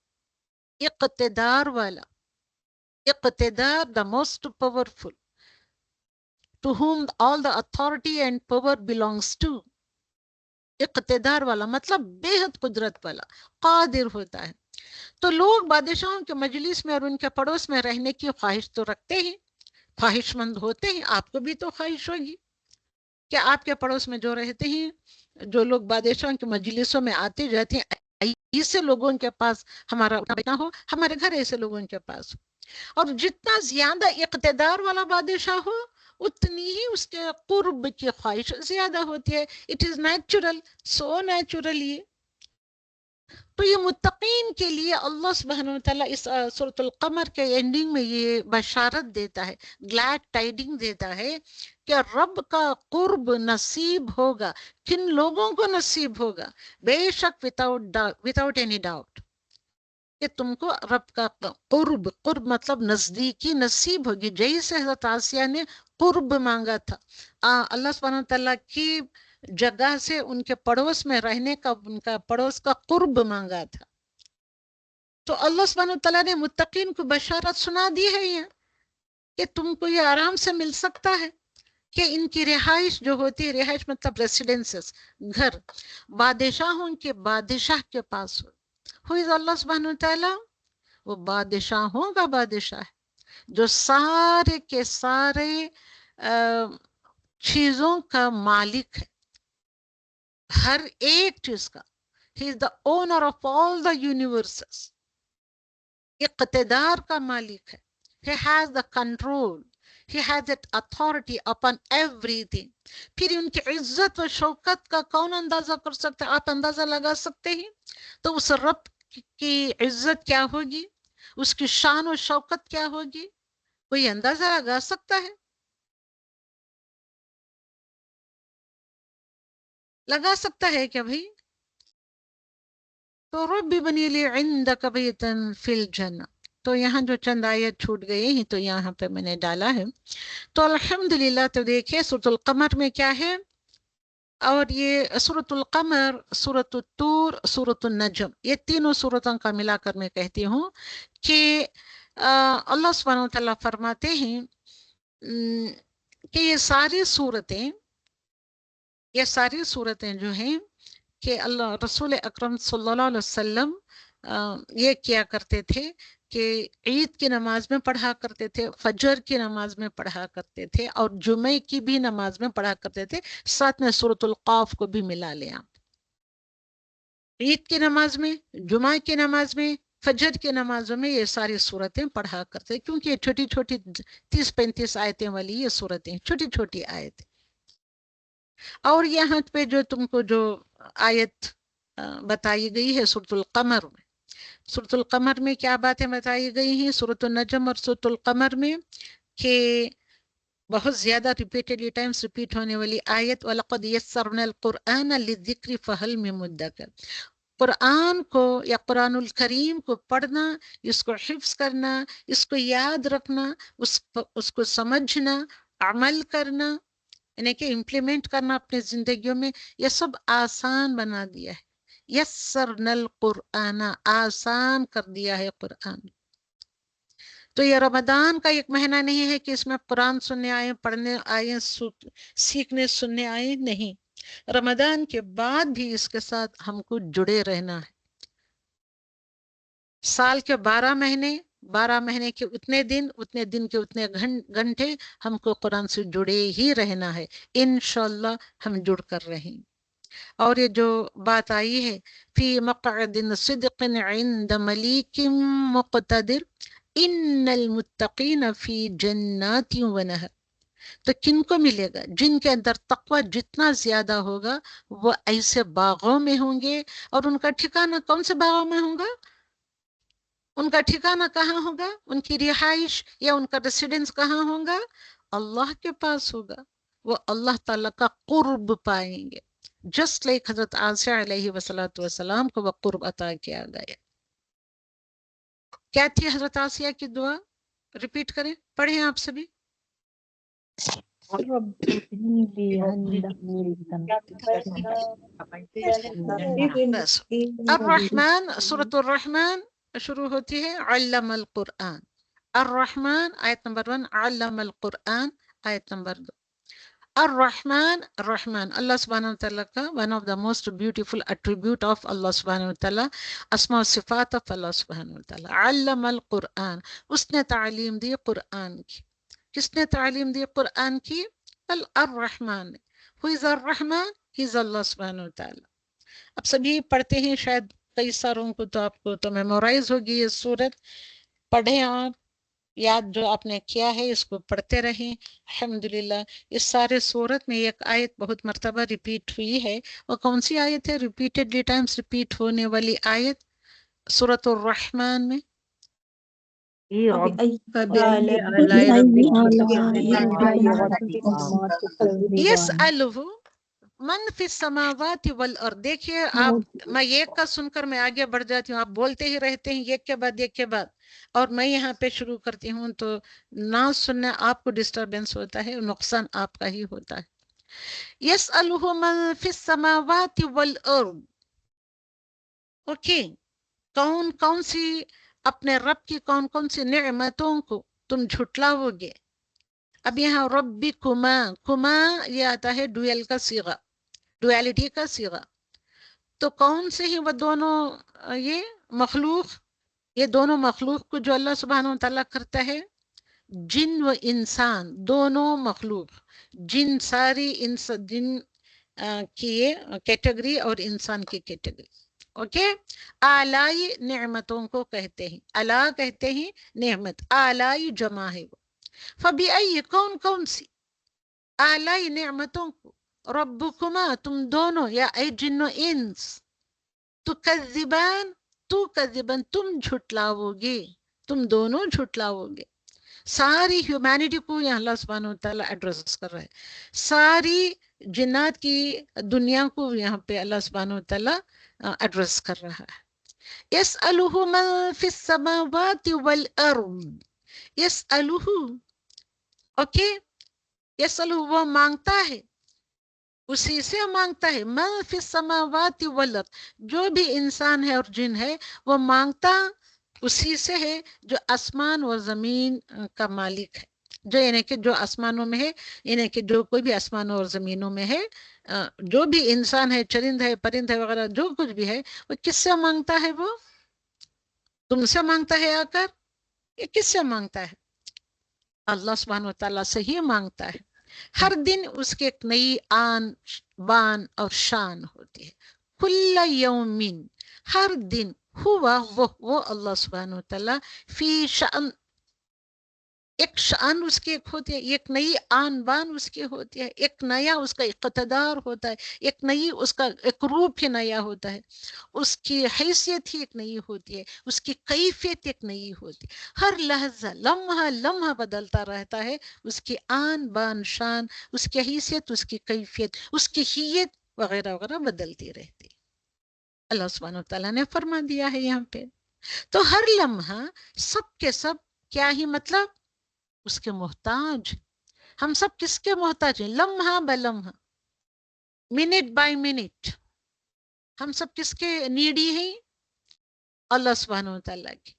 اقتدار والا، اقتدار the most powerful, to whom all the authority and power belongs to. اقتدار والا مطلب بے حد قدرت والا، قادر ہوتا ہے. تو لوگ بادشاہوں کے مجلس میں اور ان کے پڑوس میں رہنے کی خواہش تو رکھتے ہیں، خواہش مند ہوتے ہیں. آپ کو بھی تو خواہش ہوگی کہ آپ کے پڑوس میں جو رہتے ہیں، جو لوگ بادشاہوں کے مجلسوں میں آتے جاتے ہیں، ایسے لوگوں کے پاس ہمارا بیٹا ہو، ہمارے گھر ایسے لوگوں کے پاس ہو. اور جتنا زیادہ اقتدار والا بادشاہ ہو اتنی ہی اس کے قرب کی خواہش زیادہ ہوتی ہے. It is natural, so natural. تو یہ متقین کے لیے اللہ سبحانہ وتعالیٰ اس سورۃ القمر کے اینڈنگ میں یہ بشارت دیتا ہے، گلیڈ ٹائڈنگ دیتا ہے کہ رب کا قرب نصیب ہوگا. کن لوگوں کو نصیب ہوگا؟ بے شک without any doubt کہ تم کو رب کا قرب، قرب مطلب نزدیکی نصیب ہوگی. جیسے حضرت آسیہ نے قرب مانگا تھا، اللہ سبحانہ وتعالیٰ کی جگہ سے ان کے پڑوس میں رہنے کا، ان کا پڑوس کا قرب مانگا تھا. تو اللہ سبحانہ وتعالیٰ نے متقین کو بشارت سنا دی ہے یہ کہ تم کو یہ آرام سے مل سکتا ہے کہ ان کی رہائش جو ہوتی ہے، رہائش مطلب ریسیڈنسز، گھر، بادشاہوں کے بادشاہ کے پاس ہو. ہو از اللہ سبحانہ وتعالیٰ؟ وہ بادشاہوں کا بادشاہ ہے جو سارے کے سارے چیزوں کا مالک ہے، ہر ایک چیز کا. He is the owner of all the universes. اقتدار کا مالک ہے. He has the control. He has that authority upon everything. پھر ان کی عزت و شوکت کا کون اندازہ کر سکتا ہے؟ آپ اندازہ لگا سکتے ہیں؟ تو اس رب کی عزت کیا ہوگی، اس کی شان و شوکت کیا ہوگی، کوئی اندازہ لگا سکتا ہے؟ لگا سکتا ہے کیا بھائی؟ تو رب بنی لی عندک بیتا فی الجنہ. تو یہاں جو چند آیت چھوٹ گئے ہیں تو یہاں پہ میں نے ڈالا ہے. تو الحمدللہ. تو دیکھیں سورۃ القمر میں کیا ہے، اور یہ سورۃ القمر، سورۃ الطور، سورۃ النجم، یہ تینوں سورتوں کا ملا کر میں کہتی ہوں کہ اللہ سبحانہ وتعالیٰ فرماتے ہیں کہ یہ ساری صورتیں جو ہیں کہ اللہ رسول اکرم صلی اللہ علیہ وسلم یہ کیا کرتے تھے کہ عید کی نماز میں پڑھا کرتے تھے، فجر کی نماز میں پڑھا کرتے تھے، اور جمعہ کی بھی نماز میں پڑھا کرتے تھے. ساتھ میں سورۃ القاف کو بھی ملا لیں آپ. عید کی نماز میں، جمعہ کی نماز میں، فجر کی نمازوں میں یہ ساری صورتیں پڑھا کرتے، کیونکہ یہ چھوٹی چھوٹی 30-35 آیتیں والی یہ صورتیں، چھوٹی چھوٹی آیتیں. اور یہاں پہ جو تم کو جو آیت بتائی گئی ہے سورۃ القمر میں، سورۃ القمر میں کیا باتیں بتائی گئی ہیں؟ سورۃ النجم اور سورۃ القمر میں کہ بہت زیادہ ریپیٹڈلی ٹائمز ریپیٹ ہونے والی آیت وَلَقَدْ يَسَّرْنَا الْقُرْآنَ لِلذِّكْرِ فَهَلْ مِن مُدَّكِرٍ. قرآن کو یا قرآن الکریم کو پڑھنا، اس کو حفظ کرنا، اس کو یاد رکھنا، اس کو سمجھنا، عمل کرنا، یعنی کہ امپلیمنٹ کرنا اپنے زندگیوں میں، یہ سب آسان بنا دیا ہے. یسرنا القرآن، آسان کر دیا ہے قرآن. تو یہ رمضان کا ایک مہینہ نہیں ہے کہ اس میں قرآن سننے آئے، پڑھنے آئے، سیکھنے سننے آئے، نہیں. رمضان کے بعد بھی اس کے ساتھ ہم کو جڑے رہنا ہے. سال کے 12 مہینے کے اتنے دن کے اتنے گھنٹے ہم کو قرآن سے جڑے ہی رہنا ہے. انشاءاللہ ہم جڑ کر رہیں. اور یہ جو بات آئی ہے فی مقعد صدق عند ملیک مقتدر ان المتقین فی جنات و نہر. تو کن کو ملے گا؟ جن کے اندر تقوی جتنا زیادہ ہوگا وہ ایسے باغوں میں ہوں گے. اور ان کا ٹھکانہ کون سے باغوں میں ہوگا؟ ان کا ٹھکانہ کہاں ہوگا؟ ان کی رہائش یا ان کا ریسیڈنس کہاں ہوگا؟ اللہ کے پاس ہوگا. وہ اللہ تعالیٰ کا قرب پائیں گے. جسٹ لائک حضرت عائشہ علیہ وسلام کو وہ قرب عطا کیا گیا. کیا تھی حضرت عائشہ کی دعا؟ ریپیٹ کریں، پڑھیں آپ سبھی. رب ابنی لی عندک بس الرحمن، سورة الرحمن شروع ہوتی ہے علم القرآن. الرحمن آیت نمبر 1، علم القرآن آیت نمبر 2. الرحمن، الرحمن اللہ سبحانہ وتعالیٰ کا one of the most beautiful attribute of Allah سبحانہ وتعالیٰ، اسماء و صفات آف اللہ سبحانہ وتعالیٰ. علم القرآن، اس نے تعلیم دی قرآن کی. کس نے تعلیم دی قرآن کی؟ الرحمن. ہو از الرحمن؟ ہی از اللہ سبحانہ وتعالیٰ. اب سبھی پڑھتے ہیں شاید کئی ساروں کو، تو آپ کو تو میمورائز ہوگی یہ سورت. پڑھیں آپ، یاد جو آپ نے کیا ہے اس کو پڑھتے رہیں. الحمدللہ اس سارے سورت میں ایک آیت بہت مرتبہ ریپیٹ ہوئی ہے. وہ کون سی آیت ہے ریپیٹڈلی ٹائمز ریپیٹ ہونے والی آیت سورۃ الرحمن میں؟ یسألہ من فی السماوات والارض. دیکھیے آپ، میں ایک کا سن کر میں آگے بڑھ جاتی ہوں، آپ بولتے ہی رہتے ہیں ایک کے بعد ایک کے بعد، اور میں یہاں پہ شروع کرتی ہوں تو نہ سننا آپ کو ڈسٹربینس ہوتا ہے، نقصان آپ کا ہی ہوتا ہے. یسألہ من فی السماوات والارض. اوکے، کون سی اپنے رب کی کون کون سی نعمتوں کو تم جھٹلاؤ گے. اب یہاں ربی کما یہ آتا ہے ڈویل کا صیغہ، ڈویلٹی کا صیغہ. تو کون سے ہی وہ دونوں یہ مخلوق، یہ دونوں مخلوق کو جو اللہ سبحانہ و تعالیٰ کرتا ہے، جن و انسان دونوں مخلوق، جن ساری جن کی کیٹیگری اور انسان کی کیٹیگری. اوکے، آلائی نعمتوں کو کہتے ہیں، الا کہتے ہیں نعمت، آلائی جمع ہے وہ. فبأي کون سی آلائی نعمتوں کو، ربکما تم دونوں، یا اے جن و انس، تکذبان تم جھٹلاؤ گے، تم دونوں جھٹلاؤ گے. ساری ہیومینٹی کو یہاں اللہ سبحانہ وتعالیٰ ایڈریس کر رہا ہے، ساری جنات کی دنیا کو یہاں پہ اللہ سبحانہ وتعالیٰ ایڈریس کر رہا ہے. یسألہ من فی السماوات والارض. یسألہ، اوکے، یسألہ وہ مانگتا ہے، اسی سے مانگتا ہے. من فی السماوات والارض، جو بھی انسان ہے اور جن ہے وہ مانگتا اسی سے ہے جو آسمان و زمین کا مالک ہے. جو یعنی کہ جو آسمانوں میں ہے، یعنی کہ جو کوئی بھی آسمانوں اور زمینوں میں ہے، جو بھی انسان ہے، چرند ہے، پرند ہے وغیرہ، جو کچھ بھی ہے وہ کس سے مانگتا ہے؟ وہ تم سے مانگتا ہے آ کر. یہ کس سے مانگتا ہے؟ اللہ سبحانہ وتعالیٰ سے ہی مانگتا ہے. ہر دن اس کے ایک نئی آن بان اور شان ہوتی ہے. کل یومین، ہر دن، ہوا وہ اللہ سبحانہ وتعالیٰ فی شأن، ایک شان اس کی ایک ہوتی ہے، ایک نئی آن بان اس کی ہوتی ہے، ایک نیا اس کا اقتدار ہوتا ہے، ایک نئی اس کا ایک روپ ہی نیا ہوتا ہے، اس کی حیثیت ہی ایک نئی ہوتی ہے، اس کی کیفیت ایک نئی ہوتی ہے. ہر لحظہ لمحہ لمحہ بدلتا رہتا ہے، اس کی آن بان شان، اس کی حیثیت، اس کی کیفیت، اس کی حیت وغیرہ وغیرہ بدلتی رہتی. اللہ سبحانہ وتعالیٰ نے فرما دیا ہے یہاں پہ. تو ہر لمحہ سب کے سب کیا ہی مطلب اس کے محتاج. ہم سب کس کے محتاج ہیں؟ لمحہ بلمحہ، منٹ بائی منٹ، ہم سب کس کے نیڈی ہیں؟ اللہ سبحانہ وتعالیٰ کی.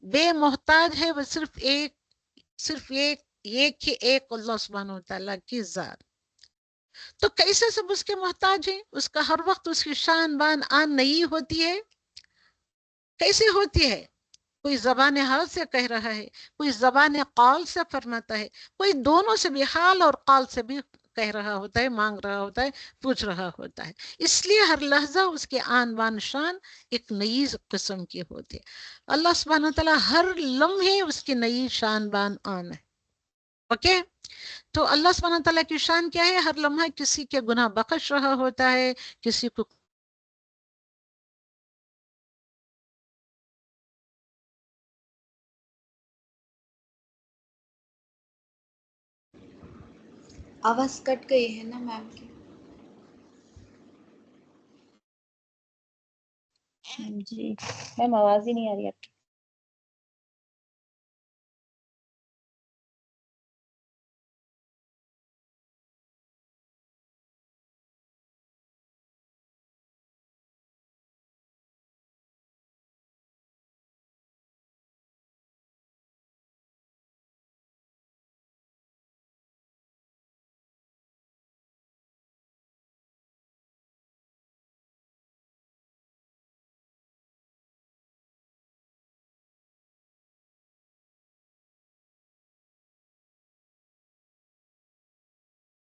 بے محتاج ہے وہ صرف ایک اللہ سبحانہ وتعالیٰ کی ذات. تو کیسے سب اس کے محتاج ہیں؟ اس کا ہر وقت اس کی شان بان آن نئی ہوتی ہے. کیسے ہوتی ہے؟ کوئی زبان حال سے کہہ رہا ہے، کوئی زبان قال سے فرماتا ہے، کوئی دونوں سے بھی، حال اور قال سے بھی کہہ رہا ہوتا ہے، مانگ رہا ہوتا ہے، پوچھ رہا ہوتا ہے. اس لیے ہر لحظہ اس کے آن بان شان ایک نئی قسم کی ہوتی ہے. اللہ سبحانہ تعالیٰ ہر لمحے اس کی نئی شان بان آن ہے. اوکے، تو اللہ سبحانہ تعالیٰ کی شان کیا ہے؟ ہر لمحہ کسی کے گناہ بخش رہا ہوتا ہے، کسی کو آواز کٹ گئی ہے نا میم کی. جی میم آواز ہی نہیں آ رہی آپ کی.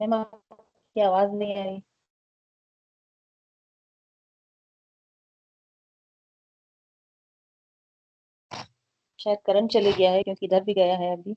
میم آپ کی آواز نہیں آ رہی. شاید کرنٹ چلے گیا ہے کیونکہ ادھر بھی گیا ہے ابھی.